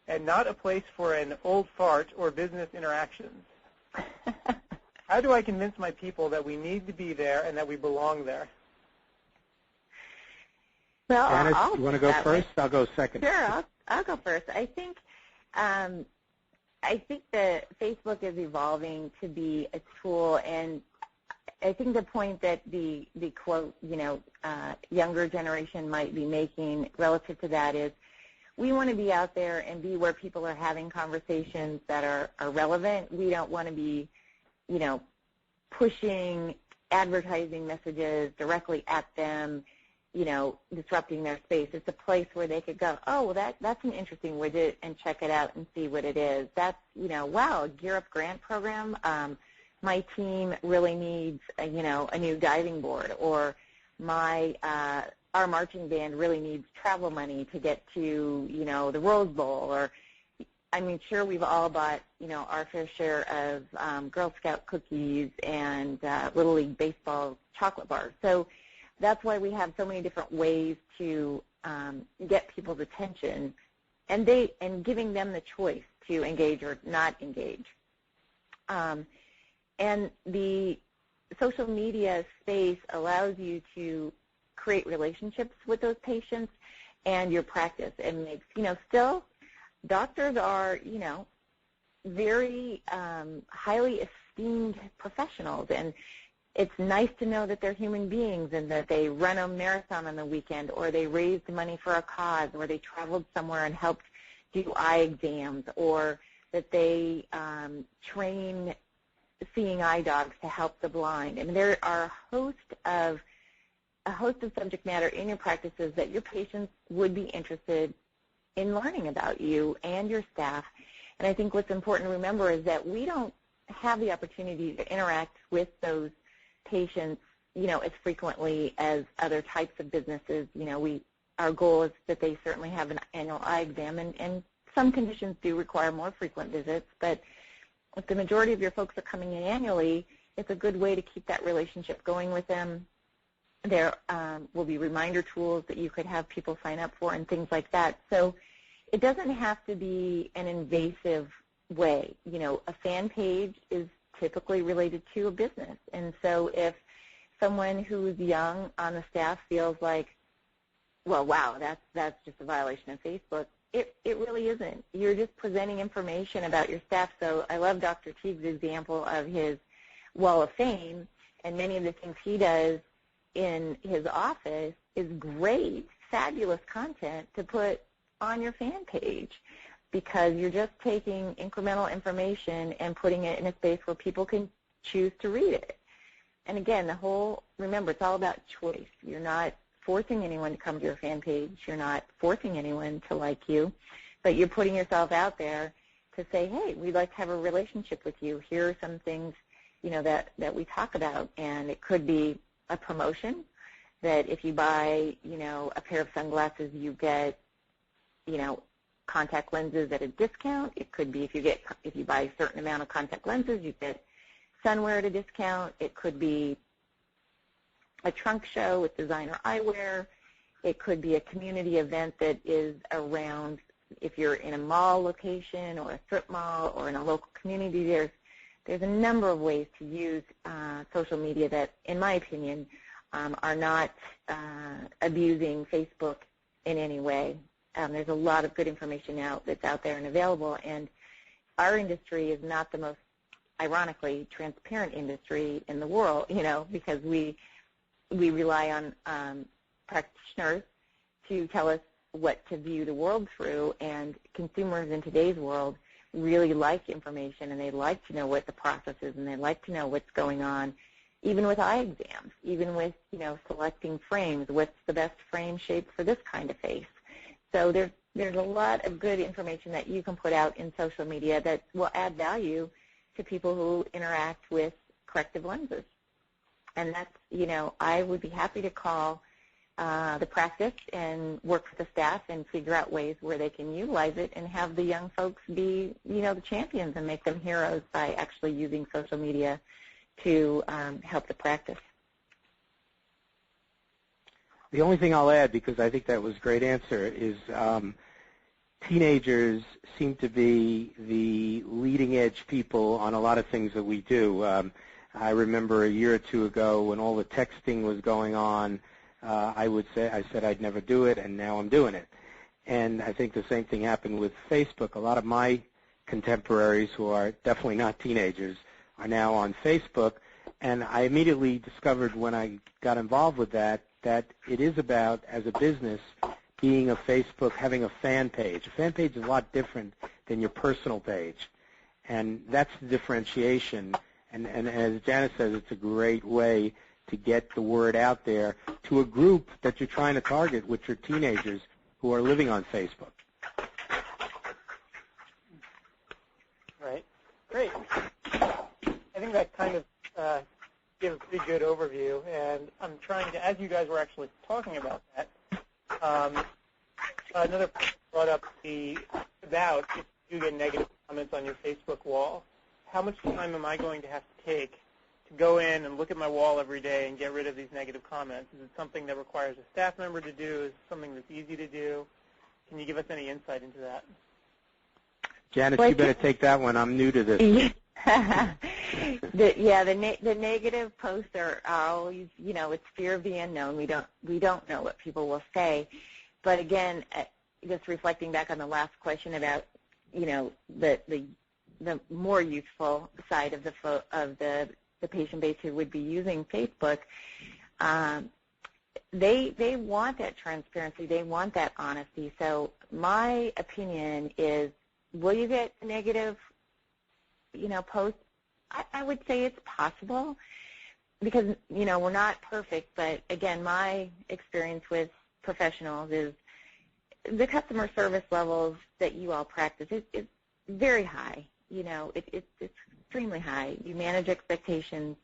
and not a place for an old fart or business interactions. How do I convince my people that we need to be there and that we belong there? Well, Janice, you want to go first? I'll go second. Sure, I'll go first. I think that Facebook is evolving to be a tool, and I think the point that the quote, younger generation might be making relative to that is we want to be out there and be where people are having conversations that are relevant. We don't want to be, pushing advertising messages directly at them, disrupting their space. It's a place where they could go, oh, well, that's an interesting widget, and check it out and see what it is. That's, wow, a Gear Up grant program. My team really needs, a new diving board, or our marching band really needs travel money to get to, the Rose Bowl, or, sure, we've all bought, our fair share of Girl Scout cookies and Little League baseball chocolate bars. So that's why we have so many different ways to get people's attention, and giving them the choice to engage or not engage. And the social media space allows you to create relationships with those patients and your practice. And makes, still doctors are, very highly esteemed professionals. And it's nice to know that they're human beings and that they run a marathon on the weekend, or they raised money for a cause, or they traveled somewhere and helped do eye exams, or that they train seeing eye dogs to help the blind. There are a host of subject matter in your practices that your patients would be interested in learning about you and your staff. And I think what's important to remember is that we don't have the opportunity to interact with those patients, as frequently as other types of businesses. Our goal is that they certainly have an annual eye exam, and some conditions do require more frequent visits, but if the majority of your folks are coming in annually, it's a good way to keep that relationship going with them. There will be reminder tools that you could have people sign up for and things like that. So it doesn't have to be an invasive way. You know, a fan page is typically related to a business. And so if someone who's young on the staff feels like, well, wow, that's just a violation of Facebook, it really isn't. You're just presenting information about your staff. So I love Dr. Teig's example of his Wall of Fame, and many of the things he does in his office is great, fabulous content to put on your fan page, because you're just taking incremental information and putting it in a space where people can choose to read it. And again, remember, it's all about choice. You're not forcing anyone to come to your fan page. You're not forcing anyone to like you, but you're putting yourself out there to say, hey, we'd like to have a relationship with you. Here are some things, you know, that we talk about. And it could be a promotion that if you buy, you know, a pair of sunglasses, you get, you know, contact lenses at a discount. It could be if you buy a certain amount of contact lenses, you get sunwear at a discount. It could be a trunk show with designer eyewear. It could be a community event that is around, if you're in a mall location or a strip mall or in a local community, there's a number of ways to use social media that, in my opinion, are not abusing Facebook in any way. There's a lot of good information now that's out there and available, and our industry is not the most, ironically, transparent industry in the world, you know, because we rely on practitioners to tell us what to view the world through, and consumers in today's world really like information, and they like to know what the process is, and they like to know what's going on, even with eye exams, even with, you know, selecting frames. What's the best frame shape for this kind of face? So there's a lot of good information that you can put out in social media that will add value to people who interact with corrective lenses. And that's, you know, I would be happy to call the practice and work with the staff and figure out ways where they can utilize it and have the young folks be, you know, the champions and make them heroes by actually using social media to help the practice. The only thing I'll add, because I think that was a great answer, is teenagers seem to be the leading edge people on a lot of things that we do. I remember a year or two ago when all the texting was going on, I said I'd never do it, and now I'm doing it. And I think the same thing happened with Facebook. A lot of my contemporaries, who are definitely not teenagers, are now on Facebook. And I immediately discovered when I got involved with that it is about, as a business, being a Facebook, having a fan page. A fan page is a lot different than your personal page. And that's the differentiation. And as Janice says, it's a great way to get the word out there to a group that you're trying to target, which are teenagers who are living on Facebook. Right. Great. I think that kind of gives a pretty good overview, and I'm trying to, as you guys were actually talking about that, another person brought up about if you get negative comments on your Facebook wall, how much time am I going to have to take to go in and look at my wall every day and get rid of these negative comments? Is it something that requires a staff member to do? Is it something that's easy to do? Can you give us any insight into that? Janice, you better take that one. I'm new to this. The negative posts are always, you know, it's fear of the unknown. We don't know what people will say. But again, just reflecting back on the last question about, you know, the more useful side of the patient base who would be using Facebook, they want that transparency. They want that honesty. So my opinion is, will you get negative, you know, posts? I would say it's possible because, you know, we're not perfect. But, again, my experience with professionals is the customer service levels that you all practice is very high. You know, it's extremely high. You manage expectations.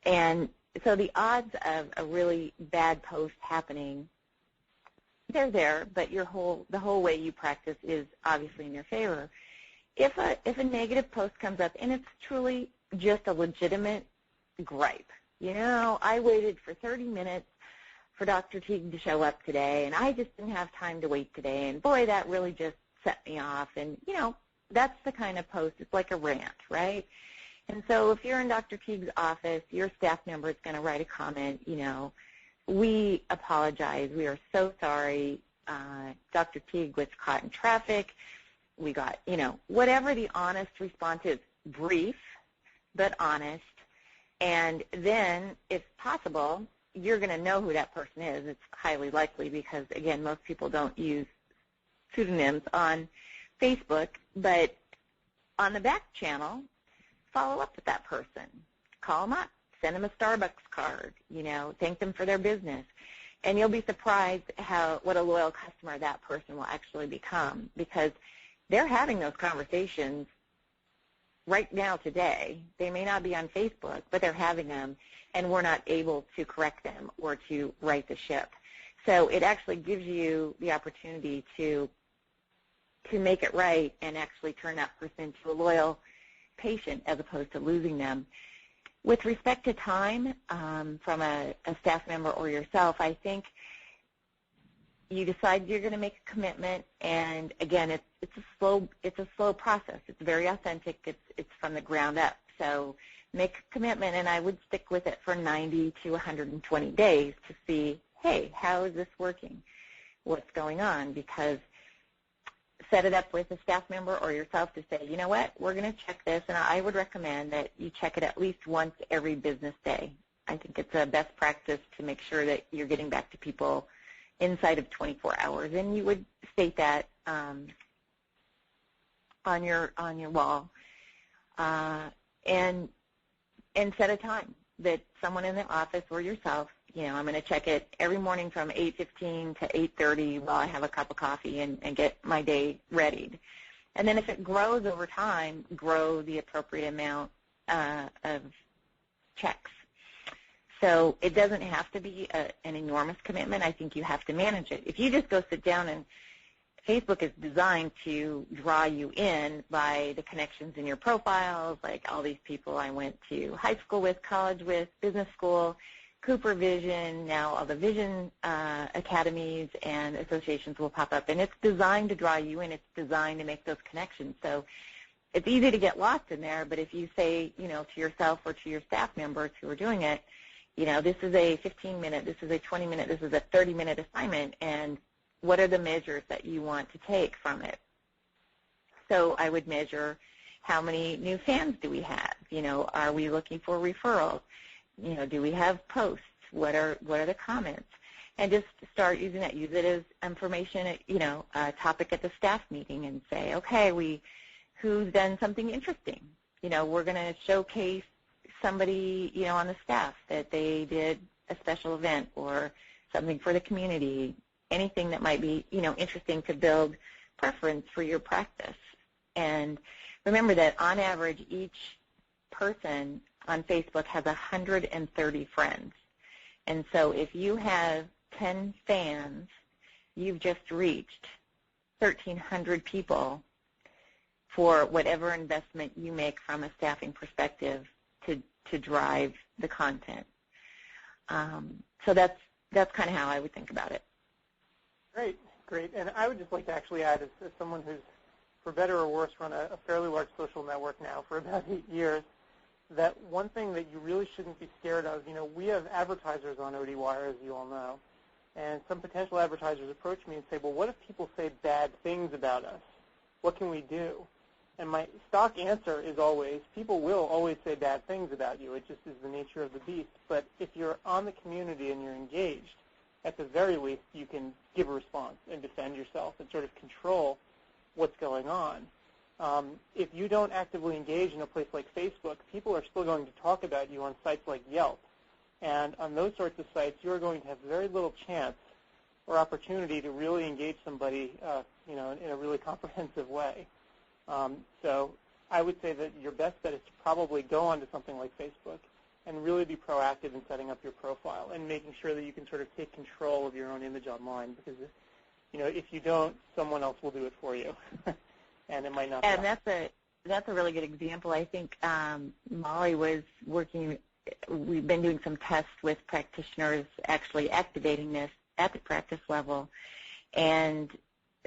And so the odds of a really bad post happening, they're there, but the whole way you practice is obviously in your favor. if a negative post comes up and it's truly just a legitimate gripe, I waited for 30 minutes for Dr. Teig to show up today, and I just didn't have time to wait today, and boy, that really just set me off. And, that's the kind of post. It's like a rant, right? And so if you're in Dr. Teig's office, your staff member is going to write a comment, we apologize. We are so sorry. Dr. Teig was caught in traffic. We got, whatever the honest response is, brief but honest. And then, if possible, you're going to know who that person is. It's highly likely because, again, most people don't use pseudonyms on Facebook. But on the back channel, follow up with that person. Call them up. Send them a Starbucks card. Thank them for their business. And you'll be surprised what a loyal customer that person will actually become, because they're having those conversations right now today. They may not be on Facebook, but they're having them, and we're not able to correct them or to right the ship. So it actually gives you the opportunity to make it right and actually turn that person into a loyal patient as opposed to losing them. With respect to time from a staff member or yourself, I think you decide you're going to make a commitment, and again, it's a slow process. It's very authentic. It's from the ground up. So make a commitment, and I would stick with it for 90 to 120 days to see, hey, how is this working? What's going on? Because set it up with a staff member or yourself to say, you know what, we're going to check this, and I would recommend that you check it at least once every business day. I think it's a best practice to make sure that you're getting back to people inside of 24 hours, and you would state that on your wall, and set a time that someone in the office or yourself, I'm going to check it every morning from 8:15 to 8:30 while I have a cup of coffee and get my day readied. And then if it grows over time, grow the appropriate amount of checks. So it doesn't have to be an enormous commitment. I think you have to manage it. If you just go sit down, and Facebook is designed to draw you in by the connections in your profiles, like all these people I went to high school with, college with, business school, Cooper Vision, now all the vision academies and associations will pop up. And it's designed to draw you in. It's designed to make those connections. So it's easy to get lost in there, but if you say, to yourself or to your staff members who are doing it, this is a 15-minute, this is a 20-minute, this is a 30-minute assignment, and what are the measures that you want to take from it? So I would measure how many new fans do we have? Are we looking for referrals? Do we have posts? What are the comments? And just start using that. Use it as information, a topic at the staff meeting, and say, okay, who's done something interesting? We're going to showcase somebody, on the staff that they did a special event or something for the community, anything that might be, interesting to build preference for your practice. And remember that on average, each person on Facebook has 130 friends. And so if you have 10 fans, you've just reached 1,300 people for whatever investment you make from a staffing perspective to drive the content. So that's kind of how I would think about it. Great. And I would just like to actually add, as someone who's, for better or worse, run a fairly large social network now for about 8 years, that one thing that you really shouldn't be scared of, we have advertisers on ODwire, as you all know, and some potential advertisers approach me and say, well, what if people say bad things about us? What can we do? And my stock answer is always, people will always say bad things about you. It just is the nature of the beast. But if you're on the community and you're engaged, at the very least, you can give a response and defend yourself and sort of control what's going on. If you don't actively engage in a place like Facebook, people are still going to talk about you on sites like Yelp. And on those sorts of sites, you're going to have very little chance or opportunity to really engage somebody, in a really comprehensive way. So I would say that your best bet is to probably go onto something like Facebook and really be proactive in setting up your profile and making sure that you can sort of take control of your own image online, because if you don't, someone else will do it for you. and it might not. And that's a really good example. I think Molly was working. We've been doing some tests with practitioners actually activating this at the practice level, and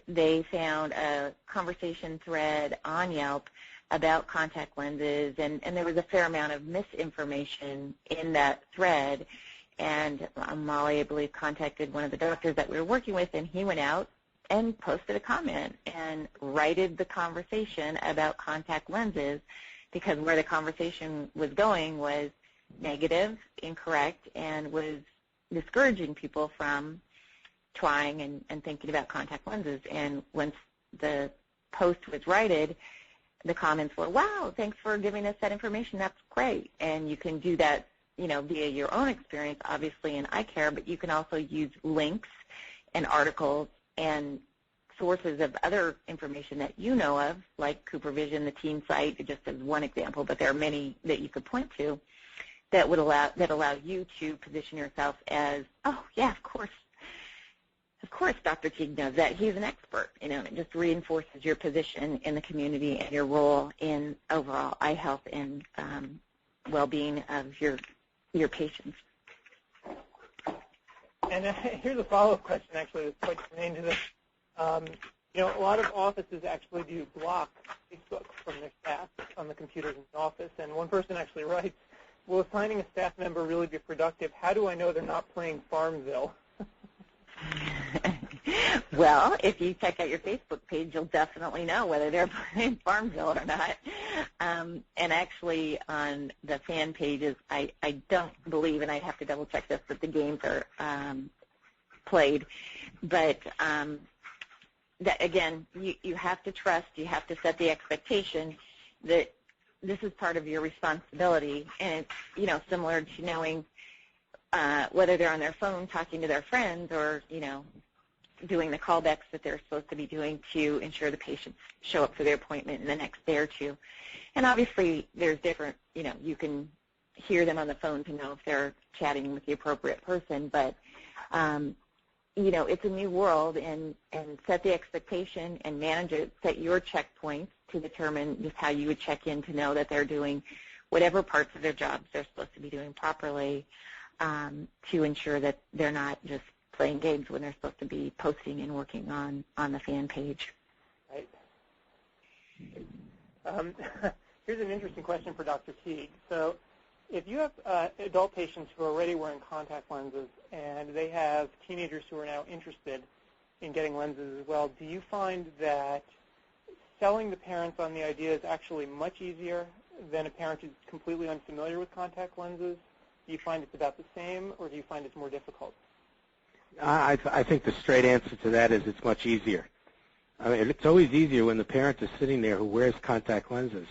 they found a conversation thread on Yelp about contact lenses, and there was a fair amount of misinformation in that thread. And Molly, I believe, contacted one of the doctors that we were working with, and he went out and posted a comment and righted the conversation about contact lenses, because where the conversation was going was negative, incorrect, and was discouraging people from trying and thinking about contact lenses. And once the post was righted, the comments were, wow, thanks for giving us that information. That's great. And you can do that, via your own experience, obviously, in eye care, but you can also use links and articles and sources of other information that you know of, like CooperVision, the teen site, just as one example, but there are many that you could point to that would allow you to position yourself as, oh, yeah, of course, Dr. Teig knows that. He's an expert, and it just reinforces your position in the community and your role in overall eye health and well-being of your patients. And here's a follow-up question, actually, that's quite germane to this. A lot of offices actually do block Facebook from their staff on the computers in the office, and one person actually writes, will assigning a staff member really be productive? How do I know they're not playing Farmville? Well, if you check out your Facebook page, you'll definitely know whether they're playing Farmville or not. And actually, on the fan pages, I don't believe, and I'd have to double-check this, that the games are played. But, that again, you have to trust, you have to set the expectation that this is part of your responsibility. And it's, similar to knowing whether they're on their phone talking to their friends or, doing the callbacks that they're supposed to be doing to ensure the patients show up for their appointment in the next day or two. And obviously there's different, you can hear them on the phone to know if they're chatting with the appropriate person, but, it's a new world, and set the expectation and manage it, set your checkpoints to determine just how you would check in to know that they're doing whatever parts of their jobs they're supposed to be doing properly, to ensure that they're not just playing games when they're supposed to be posting and working on the fan page. Right. Here's an interesting question for Dr. Teig. So if you have adult patients who are already wearing contact lenses and they have teenagers who are now interested in getting lenses as well, do you find that selling the parents on the idea is actually much easier than a parent who's completely unfamiliar with contact lenses? Do you find it's about the same, or do you find it's more difficult? I think the straight answer to that is it's much easier. I mean, it's always easier when the parent is sitting there who wears contact lenses.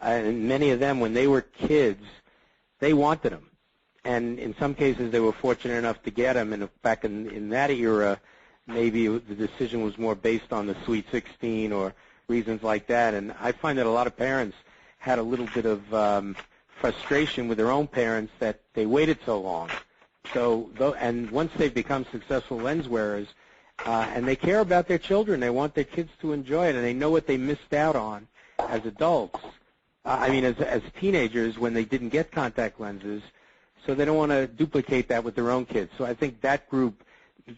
And many of them, when they were kids, they wanted them. And in some cases, they were fortunate enough to get them. And back in that era, maybe the decision was more based on the Sweet 16 or reasons like that. And I find that a lot of parents had a little bit of frustration with their own parents that they waited so long. And once they've become successful lens wearers, and they care about their children, they want their kids to enjoy it, and they know what they missed out on as adults. As teenagers when they didn't get contact lenses, so they don't want to duplicate that with their own kids. So I think that group,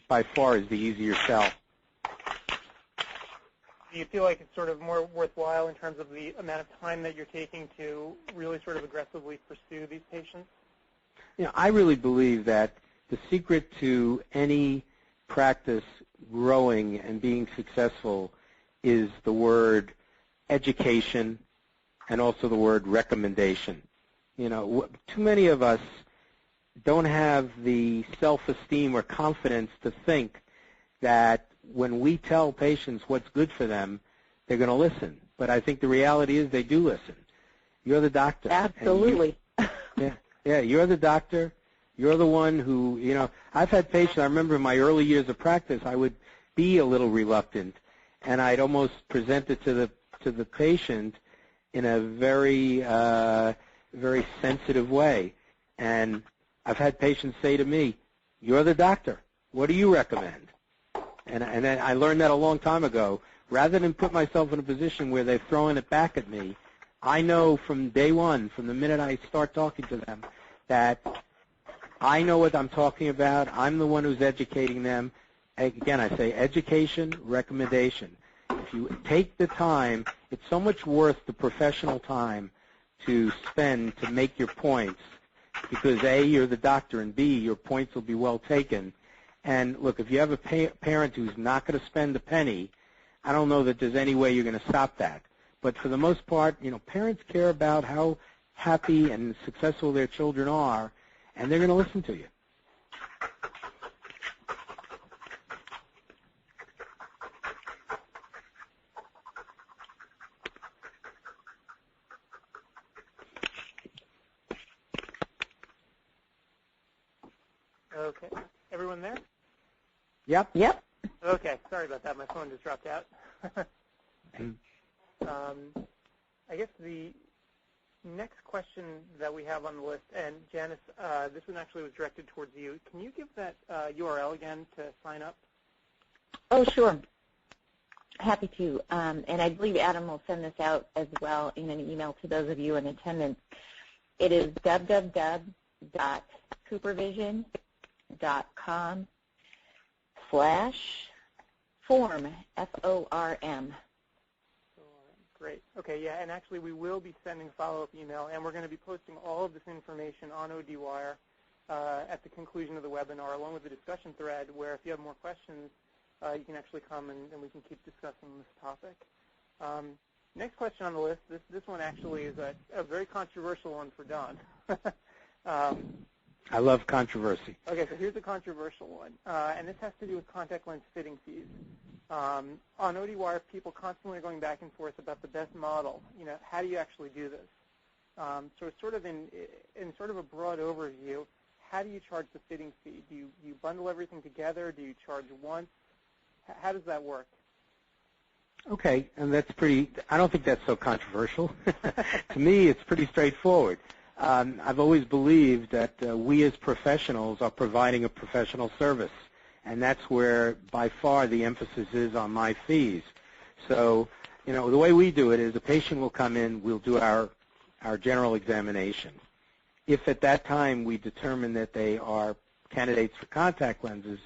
by far, is the easier sell. Do you feel like it's sort of more worthwhile in terms of the amount of time that you're taking to really sort of aggressively pursue these patients? I really believe that the secret to any practice growing and being successful is the word education and also the word recommendation. Too many of us don't have the self-esteem or confidence to think that when we tell patients what's good for them, they're going to listen. But I think the reality is they do listen. You're the doctor. Absolutely. Yeah, you're the doctor. You're the one who, I've had patients, I remember in my early years of practice, I would be a little reluctant, and I'd almost present it to the patient in a very, very sensitive way. And I've had patients say to me, you're the doctor. What do you recommend? And I learned that a long time ago rather than put myself in a position where they're throwing it back at me, I know from day one, from the minute I start talking to them, that I know what I'm talking about. I'm the one who's educating them. Again, I say education, recommendation. If you take the time, it's so much worth the professional time to spend to make your points, because A, you're the doctor, and B, your points will be well taken. And look, if you have a parent who's not going to spend a penny, I don't know that there's any way you're going to stop that. But for the most part, parents care about how happy and successful their children are, and they're going to listen to you. Okay. Everyone there? Yep. Yep. Okay. Sorry about that. My phone just dropped out. I guess the next question that we have on the list, and Janice, this one actually was directed towards you. Can you give that URL again to sign up? Oh, sure. Happy to. And I believe Adam will send this out as well in an email to those of you in attendance. It is www.coopervision.com/form, F-O-R-M. Great. Okay, yeah, and actually we will be sending follow-up email, and we're going to be posting all of this information on ODwire at the conclusion of the webinar, along with the discussion thread, where if you have more questions, you can actually come and we can keep discussing this topic. Next question on the list, this one actually is a very controversial one for Don. I love controversy. Okay, so here's a controversial one, and this has to do with contact lens fitting fees. On ODwire, people constantly are going back and forth about the best model. How do you actually do this? So sort of in sort of a broad overview, how do you charge the fitting fee? Do you bundle everything together? Do you charge once? How does that work? Okay, and that's pretty, I don't think that's so controversial. To me, it's pretty straightforward. I've always believed that we as professionals are providing a professional service, and that's where by far the emphasis is on my fees. So, the way we do it is a patient will come in, we'll do our general examination. If at that time we determine that they are candidates for contact lenses,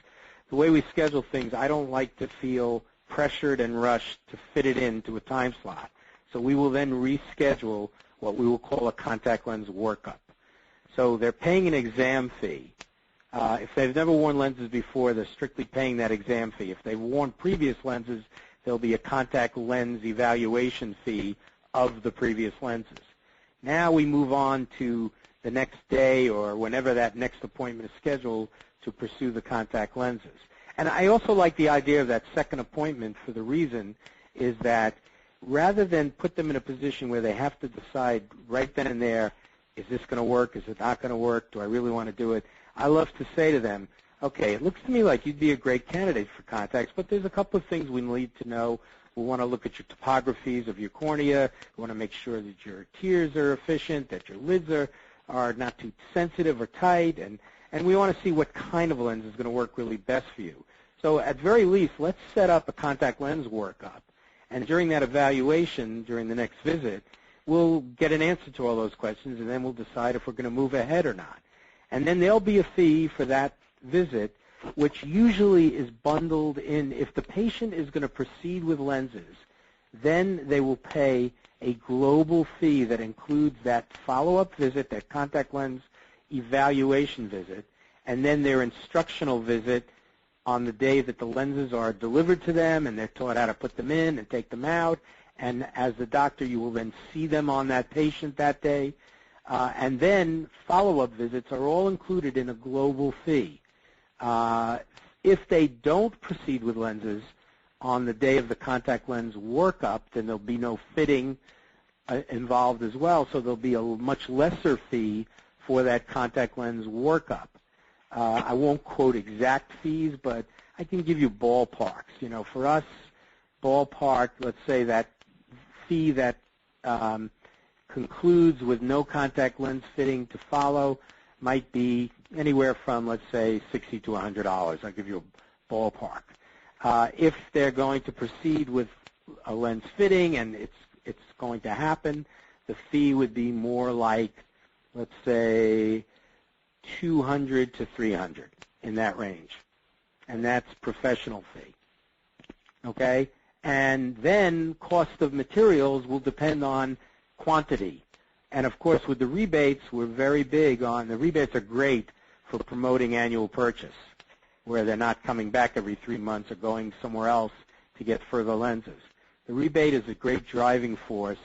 the way we schedule things, I don't like to feel pressured and rushed to fit it into a time slot. So we will then reschedule what we will call a contact lens workup. So they're paying an exam fee. If they've never worn lenses before, they're strictly paying that exam fee. If they've worn previous lenses, there'll be a contact lens evaluation fee of the previous lenses. Now we move on to the next day or whenever that next appointment is scheduled to pursue the contact lenses. And I also like the idea of that second appointment for the reason is that rather than put them in a position where they have to decide right then and there, is this going to work, is it not going to work, do I really want to do it, I love to say to them, okay, it looks to me like you'd be a great candidate for contacts, but there's a couple of things we need to know. We want to look at your topographies of your cornea. We want to make sure that your tears are efficient, that your lids are not too sensitive or tight, and we want to see what kind of lens is going to work really best for you. So at very least, let's set up a contact lens workup. And during that evaluation, during the next visit, we'll get an answer to all those questions, and then we'll decide if we're going to move ahead or not. And then there'll be a fee for that visit, which usually is bundled in. If the patient is going to proceed with lenses, then they will pay a global fee that includes that follow-up visit, that contact lens evaluation visit, and then their instructional visit on the day that the lenses are delivered to them and they're taught how to put them in and take them out. And as the doctor, you will then see them on that patient that day. And then follow-up visits are all included in a global fee. If they don't proceed with lenses on the day of the contact lens workup, then there'll be no fitting involved as well, so there'll be a much lesser fee for that contact lens workup. I won't quote exact fees, but I can give you ballparks. For us, ballpark, let's say that fee that concludes with no contact lens fitting to follow might be anywhere from, let's say, $60 to $100. I'll give you a ballpark. If they're going to proceed with a lens fitting and it's going to happen, the fee would be more like, let's say, $200 to $300, in that range. And that's professional fee. Okay? And then cost of materials will depend on quantity. And, of course, with the rebates, we're very big on, the rebates are great for promoting annual purchase, where they're not coming back every 3 months or going somewhere else to get further lenses. The rebate is a great driving force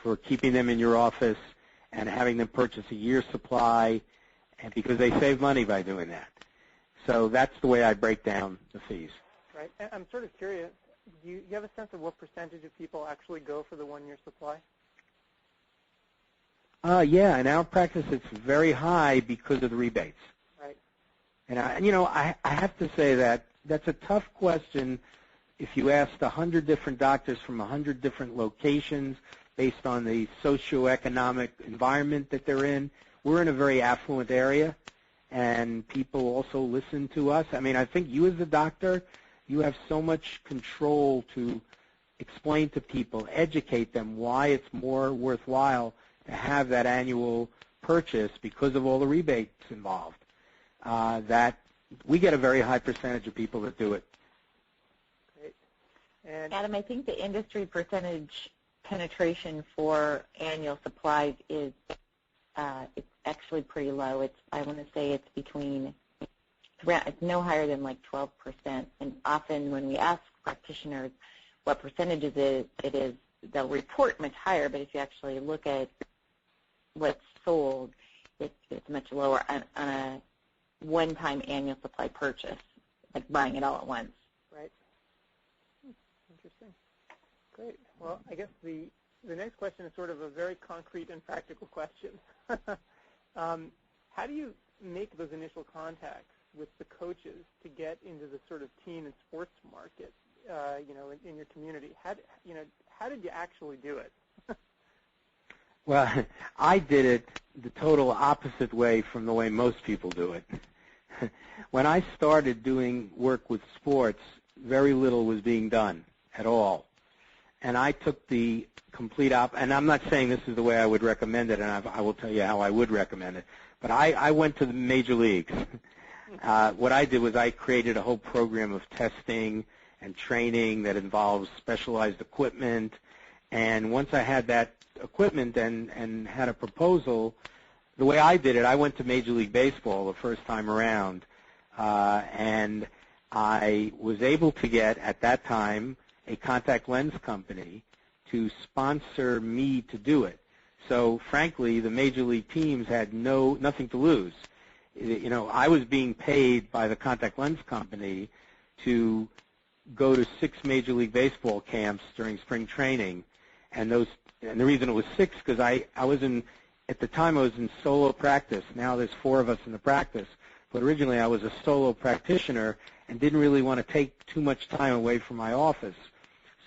for keeping them in your office and having them purchase a year's supply, and because they save money by doing that. So that's the way I break down the fees. Right. And I'm sort of curious, do you have a sense of what percentage of people actually go for the one-year supply? Yeah, in our practice it's very high because of the rebates. Right. And I have to say that that's a tough question if you asked 100 different doctors from 100 different locations based on the socioeconomic environment that they're in. We're in a very affluent area, and people also listen to us. I mean, I think you as a doctor, you have so much control to explain to people, educate them why it's more worthwhile to have that annual purchase because of all the rebates involved, that we get a very high percentage of people that do it. Great. And Adam, I think the industry percentage penetration for annual supplies is it's actually pretty low. I want to say it's it's no higher than like 12%. And often when we ask practitioners what percentages it is, they'll report much higher. But if you actually look at what's sold, it's much lower on a one-time annual supply purchase, like buying it all at once. Right. Interesting. Great. Well, I guess the next question is sort of a very concrete and practical question. How do you make those initial contacts with the coaches to get into the sort of teen and sports market, in your community? How did you actually do it? Well, I did it the total opposite way from the way most people do it. When I started doing work with sports, very little was being done at all. And I took the complete and I'm not saying this is the way I would recommend it, and I will tell you how I would recommend it. But I went to the major leagues. What I did was I created a whole program of testing and training that involves specialized equipment. And once I had that equipment and had a proposal, the way I did it, I went to Major League Baseball the first time around, and I was able to get, at that time, a contact lens company to sponsor me to do it. So, frankly, the major league teams had nothing to lose. I was being paid by the contact lens company to go to 6 Major League Baseball camps during spring training, and the reason it was 6 because at the time I was in solo practice. Now there's 4 of us in the practice, but originally I was a solo practitioner and didn't really want to take too much time away from my office.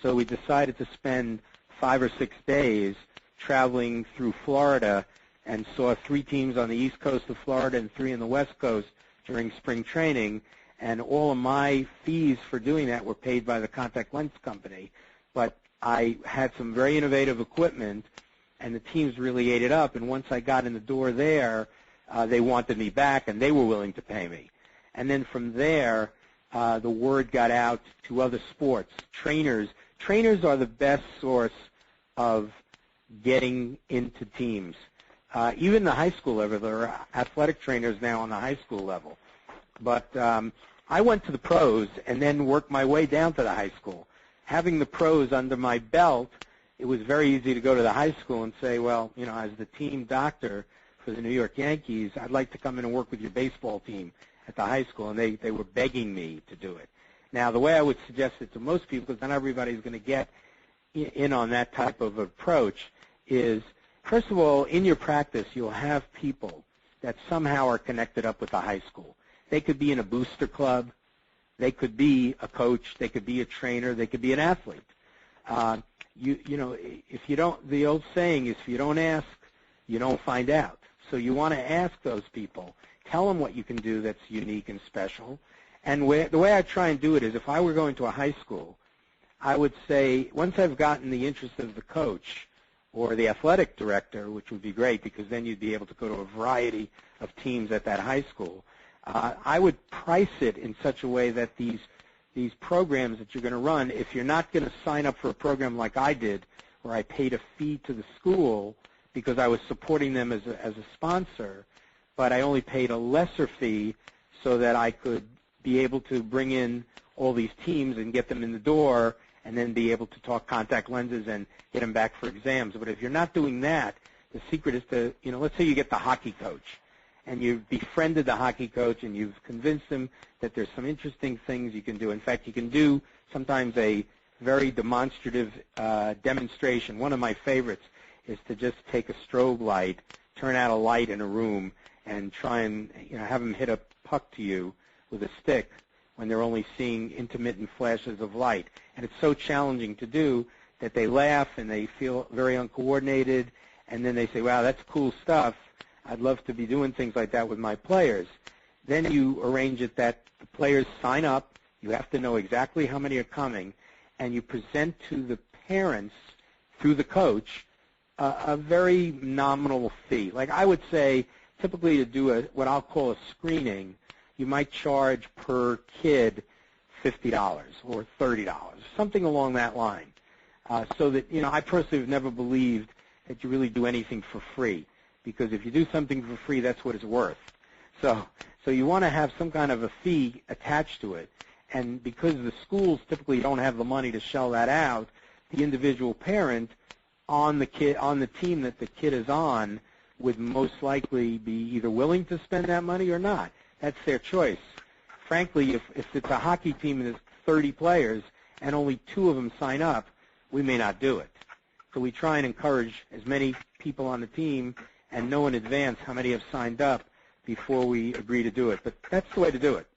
So we decided to spend 5 or 6 days traveling through Florida and saw 3 teams on the east coast of Florida and 3 on the west coast during spring training. And all of my fees for doing that were paid by the contact lens company. But I had some very innovative equipment, and the teams really ate it up. And once I got in the door there, they wanted me back, and they were willing to pay me. And then from there, the word got out to other sports. Trainers are the best source of getting into teams. Even the high school level, there are athletic trainers now on the high school level. But I went to the pros and then worked my way down to the high school. Having the pros under my belt, it was very easy to go to the high school and say, well, as the team doctor for the New York Yankees, I'd like to come in and work with your baseball team at the high school. And they were begging me to do it. Now, the way I would suggest it to most people, because not everybody's going to get in on that type of approach, is, first of all, in your practice, you'll have people that somehow are connected up with the high school. They could be in a booster club. They could be a coach. They could be a trainer. They could be an athlete. If you don't, the old saying is, if you don't ask, you don't find out. So you want to ask those people. Tell them what you can do that's unique and special. And the way I try and do it is, if I were going to a high school, I would say once I've gotten the interest of the coach or the athletic director, which would be great because then you'd be able to go to a variety of teams at that high school, I would price it in such a way that these programs that you're going to run, if you're not going to sign up for a program like I did, where I paid a fee to the school because I was supporting them as a sponsor, but I only paid a lesser fee so that I could be able to bring in all these teams and get them in the door and then be able to talk contact lenses and get them back for exams. But if you're not doing that, the secret is to, let's say you get the hockey coach and you've befriended the hockey coach and you've convinced him that there's some interesting things you can do. In fact, you can do sometimes a very demonstrative demonstration. One of my favorites is to just take a strobe light, turn out a light in a room, and try and have them hit a puck to you with a stick when they're only seeing intermittent flashes of light. And it's so challenging to do that they laugh and they feel very uncoordinated, and then they say, wow, that's cool stuff. I'd love to be doing things like that with my players. Then you arrange it that the players sign up. You have to know exactly how many are coming, and you present to the parents through the coach a very nominal fee. Like I would say, typically to do what I'll call a screening, you might charge per kid $50 or $30, something along that line. So that, I personally have never believed that you really do anything for free, because if you do something for free, that's what it's worth. So you want to have some kind of a fee attached to it. And because the schools typically don't have the money to shell that out, the individual parent on the team that the kid is on would most likely be either willing to spend that money or not. That's their choice. Frankly, if it's a hockey team and there's 30 players and only 2 of them sign up, we may not do it. So we try and encourage as many people on the team and know in advance how many have signed up before we agree to do it. But that's the way to do it.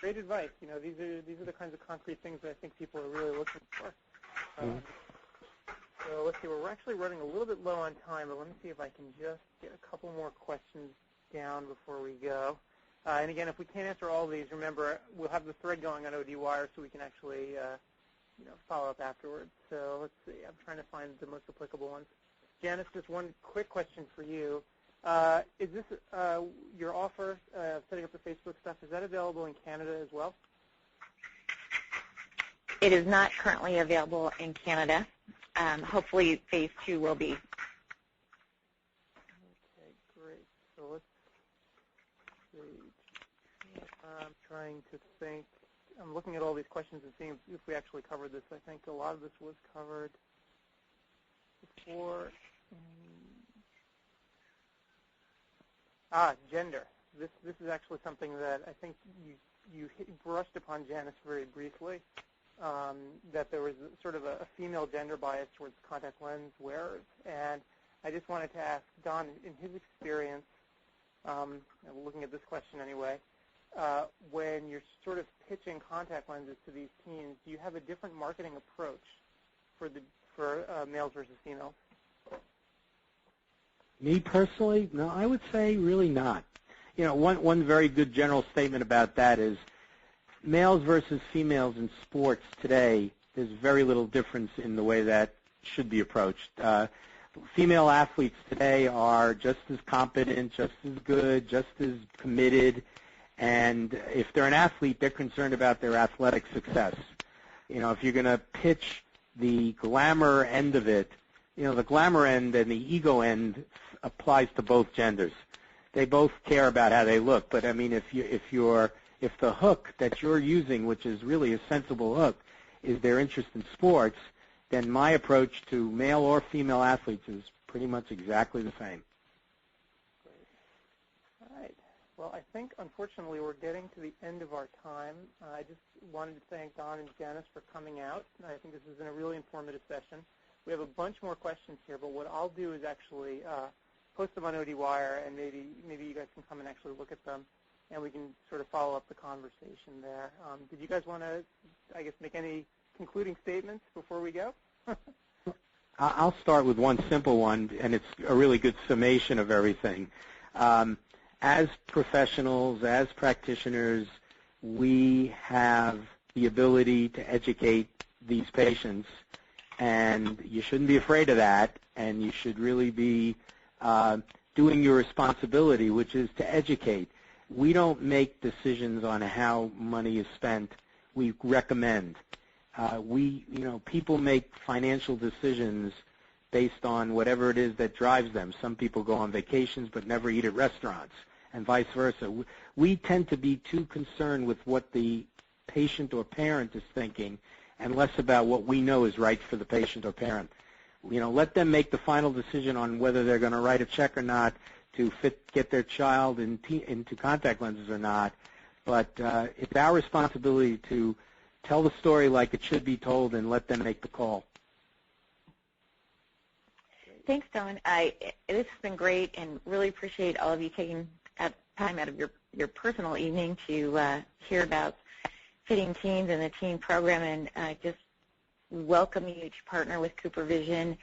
Great advice. These are the kinds of concrete things that I think people are really looking for. So let's see. We're actually running a little bit low on time, but let me see if I can just get a couple more questions down before we go. And again, if we can't answer all of these, remember we'll have the thread going on ODwire, so we can actually follow up afterwards. So let's see. I'm trying to find the most applicable ones. Janice, just one quick question for you. Is this your offer of setting up the Facebook stuff? Is that available in Canada as well? It is not currently available in Canada. Hopefully, phase 2 will be. Okay, great. So let's see. I'm trying to think. I'm looking at all these questions and seeing if we actually covered this. I think a lot of this was covered before. Gender. This is actually something that I think you brushed upon, Janice, very briefly. That there was sort of a female gender bias towards contact lens wearers. And I just wanted to ask Don, in his experience, looking at this question anyway, when you're sort of pitching contact lenses to these teens, do you have a different marketing approach for males versus females? Me personally, no, I would say really not. One very good general statement about that is males versus females in sports today, there's very little difference in the way that should be approached. Female athletes today are just as competent, just as good, just as committed, and if they're an athlete, they're concerned about their athletic success. If you're going to pitch the glamour end of it, the glamour end and the ego end applies to both genders. They both care about how they look, but I mean, if the hook that you're using, which is really a sensible hook, is their interest in sports, then my approach to male or female athletes is pretty much exactly the same. Great. All right. Well, I think, unfortunately, we're getting to the end of our time. I just wanted to thank Don and Janice for coming out. I think this has been a really informative session. We have a bunch more questions here, but what I'll do is actually post them on ODwire, and maybe you guys can come and actually look at them, and we can sort of follow up the conversation there. Did you guys want to, I guess, make any concluding statements before we go? I'll start with one simple one, and it's a really good summation of everything. As professionals, as practitioners, we have the ability to educate these patients, and you shouldn't be afraid of that, and you should really be doing your responsibility, which is to educate. We don't make decisions on how money is spent. We recommend. People make financial decisions based on whatever it is that drives them. Some people go on vacations but never eat at restaurants, and vice versa. We tend to be too concerned with what the patient or parent is thinking and less about what we know is right for the patient or parent. Let them make the final decision on whether they're going to write a check or not to get their child into contact lenses or not. But it's our responsibility to tell the story like it should be told and let them make the call. Thanks, Don. This has been great, and really appreciate all of you taking time out of your personal evening to hear about fitting teens and the teen program, and just welcome you to partner with CooperVision.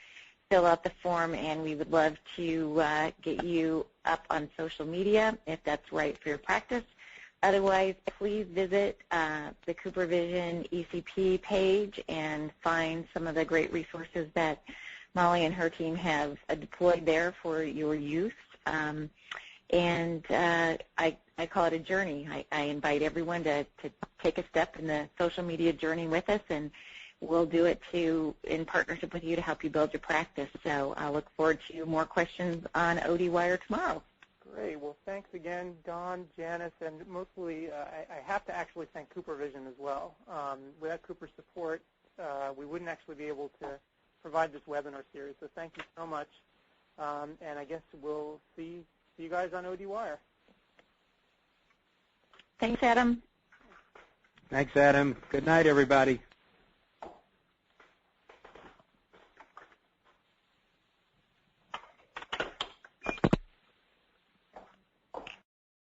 Fill out the form, and we would love to get you up on social media if that's right for your practice. Otherwise, please visit the CooperVision ECP page and find some of the great resources that Molly and her team have deployed there for your use. I call it a journey. I invite everyone to take a step in the social media journey with us, and we'll do it in partnership with you to help you build your practice. So I look forward to more questions on ODwire tomorrow. Great. Well, thanks again, Dawn, Janice, and mostly I have to actually thank CooperVision as well. Without Cooper's support, we wouldn't actually be able to provide this webinar series. So thank you so much. And I guess we'll see you guys on ODwire. Thanks, Adam. Thanks, Adam. Good night, everybody.